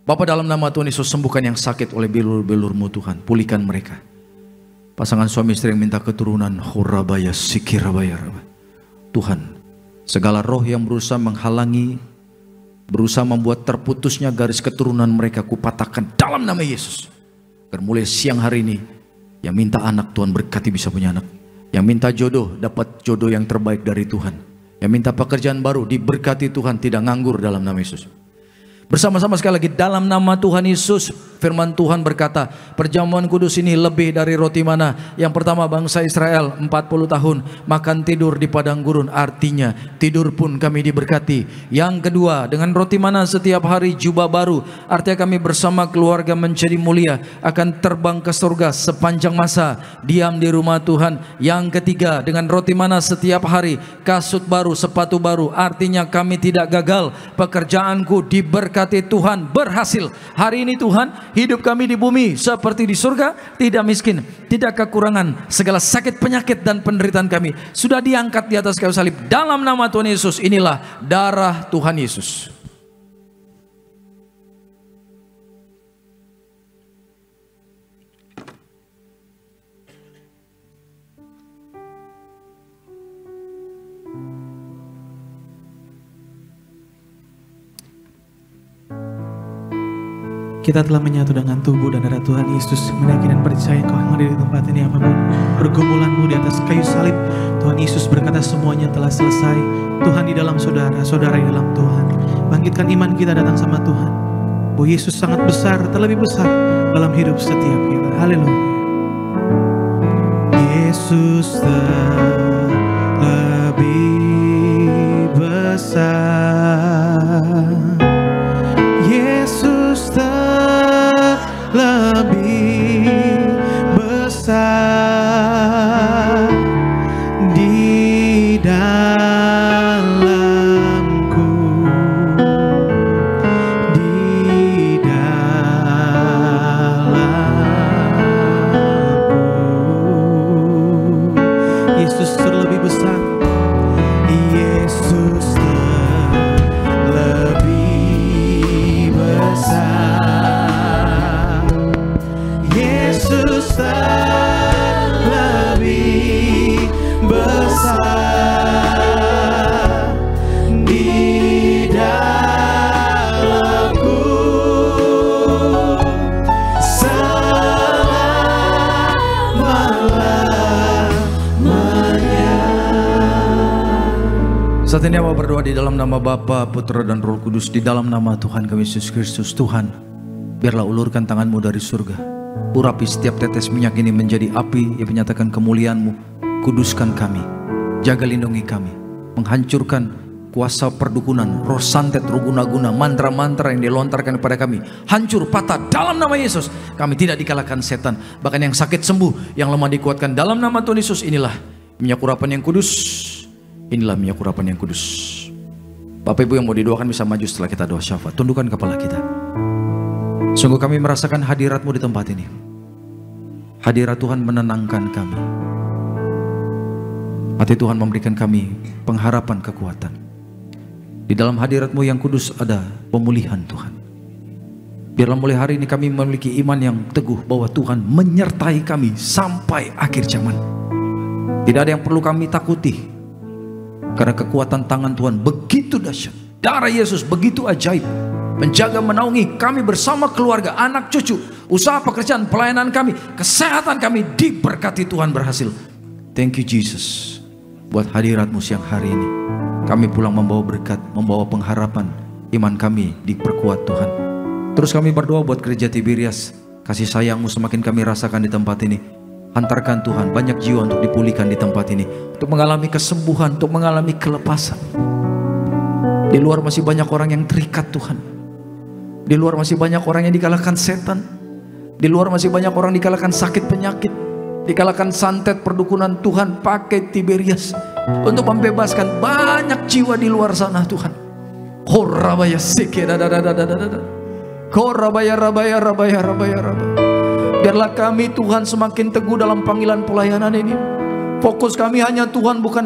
Bapa, dalam nama Tuhan Yesus, sembuhkan yang sakit oleh bilur-bilur-Mu Tuhan, pulihkan mereka. Pasangan suami istri yang minta keturunan, Hurabaya Sikirabaya. Tuhan, segala roh yang berusaha menghalangi, berusaha membuat terputusnya garis keturunan mereka, kupatahkan dalam nama Yesus. Agar mulai siang hari ini, yang minta anak, Tuhan berkati bisa punya anak. Yang minta jodoh, dapat jodoh yang terbaik dari Tuhan. Yang minta pekerjaan baru, diberkati Tuhan, tidak nganggur dalam nama Yesus. Bersama-sama sekali lagi dalam nama Tuhan Yesus. Firman Tuhan berkata, perjamuan kudus ini lebih dari roti mana. Yang pertama, bangsa Israel 40 tahun makan tidur di padang gurun, artinya tidur pun kami diberkati. Yang kedua, dengan roti mana setiap hari jubah baru, artinya kami bersama keluarga menjadi mulia, akan terbang ke surga sepanjang masa diam di rumah Tuhan. Yang ketiga, dengan roti mana setiap hari kasut baru, sepatu baru, artinya kami tidak gagal, pekerjaanku diberkati Tuhan, berhasil. Hari ini Tuhan, hidup kami di bumi seperti di surga, tidak miskin, tidak kekurangan. Segala sakit, penyakit dan penderitaan kami sudah diangkat di atas kayu salib. Dalam nama Tuhan Yesus, inilah darah Tuhan Yesus. Kita telah menyatu dengan tubuh dan darah Tuhan Yesus, meyakini dan percaya Kau yang ada di tempat ini. Apapun pergumulanmu di atas kayu salib, Tuhan Yesus berkata semuanya telah selesai. Tuhan di dalam saudara, saudara di dalam Tuhan. Bangkitkan iman kita datang sama Tuhan, bahwa Yesus sangat besar, terlebih besar dalam hidup setiap kita. Haleluya. Yesus terlebih besar, Yesus lebih besar di dalamku, di dalamku. Yesus terlebih besar, Yesus terlebih besar, Yesus terlebih besar di dalamku selama-lamanya. Saat ini Bapak berdoa di dalam nama Bapa, Putra dan Roh Kudus, di dalam nama Tuhan kami Yesus Kristus. Tuhan, biarlah ulurkan tangan-Mu dari surga, urapi setiap tetes minyak ini menjadi api yang menyatakan kemuliaan-Mu. Kuduskan kami, jaga lindungi kami, menghancurkan kuasa perdukunan, roh santet, roh guna-guna, mantra-mantra yang dilontarkan kepada kami, hancur, patah dalam nama Yesus. Kami tidak dikalahkan setan, bahkan yang sakit sembuh, yang lemah dikuatkan dalam nama Tuhan Yesus. Inilah minyak urapan yang kudus, inilah minyak urapan yang kudus. Bapak Ibu yang mau didoakan bisa maju setelah kita doa syafaat. Tundukkan kepala kita. Sungguh kami merasakan hadirat-Mu di tempat ini. Hadirat Tuhan menenangkan kami. Hati Tuhan memberikan kami pengharapan, kekuatan. Di dalam hadirat-Mu yang kudus ada pemulihan Tuhan. Biarlah mulai hari ini kami memiliki iman yang teguh bahwa Tuhan menyertai kami sampai akhir zaman. Tidak ada yang perlu kami takuti, karena kekuatan tangan Tuhan begitu dahsyat. Darah Yesus begitu ajaib, menjaga, menaungi kami bersama keluarga, anak cucu, usaha pekerjaan, pelayanan kami, kesehatan kami diberkati Tuhan, berhasil. Thank you Jesus buat hadirat-Mu siang hari ini. Kami pulang membawa berkat, membawa pengharapan, iman kami diperkuat Tuhan. Terus kami berdoa buat gereja Tiberias, kasih sayang-Mu semakin kami rasakan di tempat ini. Hantarkan Tuhan banyak jiwa untuk dipulihkan di tempat ini, untuk mengalami kesembuhan, untuk mengalami kelepasan. Di luar masih banyak orang yang terikat Tuhan. Di luar masih banyak orang yang dikalahkan setan. Di luar masih banyak orang dikalahkan sakit penyakit, dikalahkan santet perdukunan. Tuhan pakai Tiberias untuk membebaskan banyak jiwa di luar sana Tuhan. Korabaya sike korabaya rabaya rabaya rabaya rabaya. Biarlah kami Tuhan semakin teguh dalam panggilan pelayanan ini. Fokus kami hanya Tuhan, bukan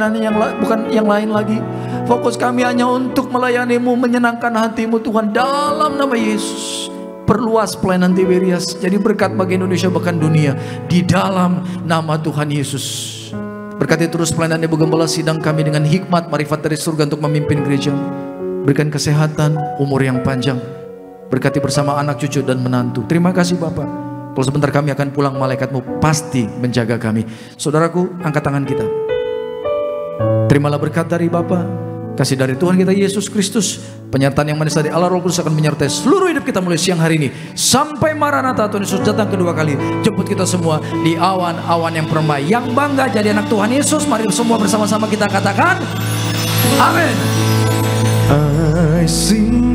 yang lain lagi. Fokus kami hanya untuk melayani-Mu, menyenangkan hati-Mu Tuhan, dalam nama Yesus. Perluas pelayanan Tiberias jadi berkat bagi Indonesia bahkan dunia, di dalam nama Tuhan Yesus. Berkati terus pelayanan Ibu Gembala Sidang kami dengan hikmat marifat dari surga untuk memimpin gereja. Berikan kesehatan, umur yang panjang. Berkati bersama anak cucu dan menantu. Terima kasih Bapak. Kalau sebentar kami akan pulang, malaikat-Mu pasti menjaga kami. Saudaraku, angkat tangan kita. Terimalah berkat dari Bapa, kasih dari Tuhan kita Yesus Kristus, penyertaan yang manis dari Allah Roh Kudus akan menyertai seluruh hidup kita mulai siang hari ini sampai Maranatha, Tuhan Yesus datang kedua kali. Jemput kita semua di awan-awan yang permai. Yang bangga jadi anak Tuhan Yesus, mari semua bersama-sama kita katakan amin. I sing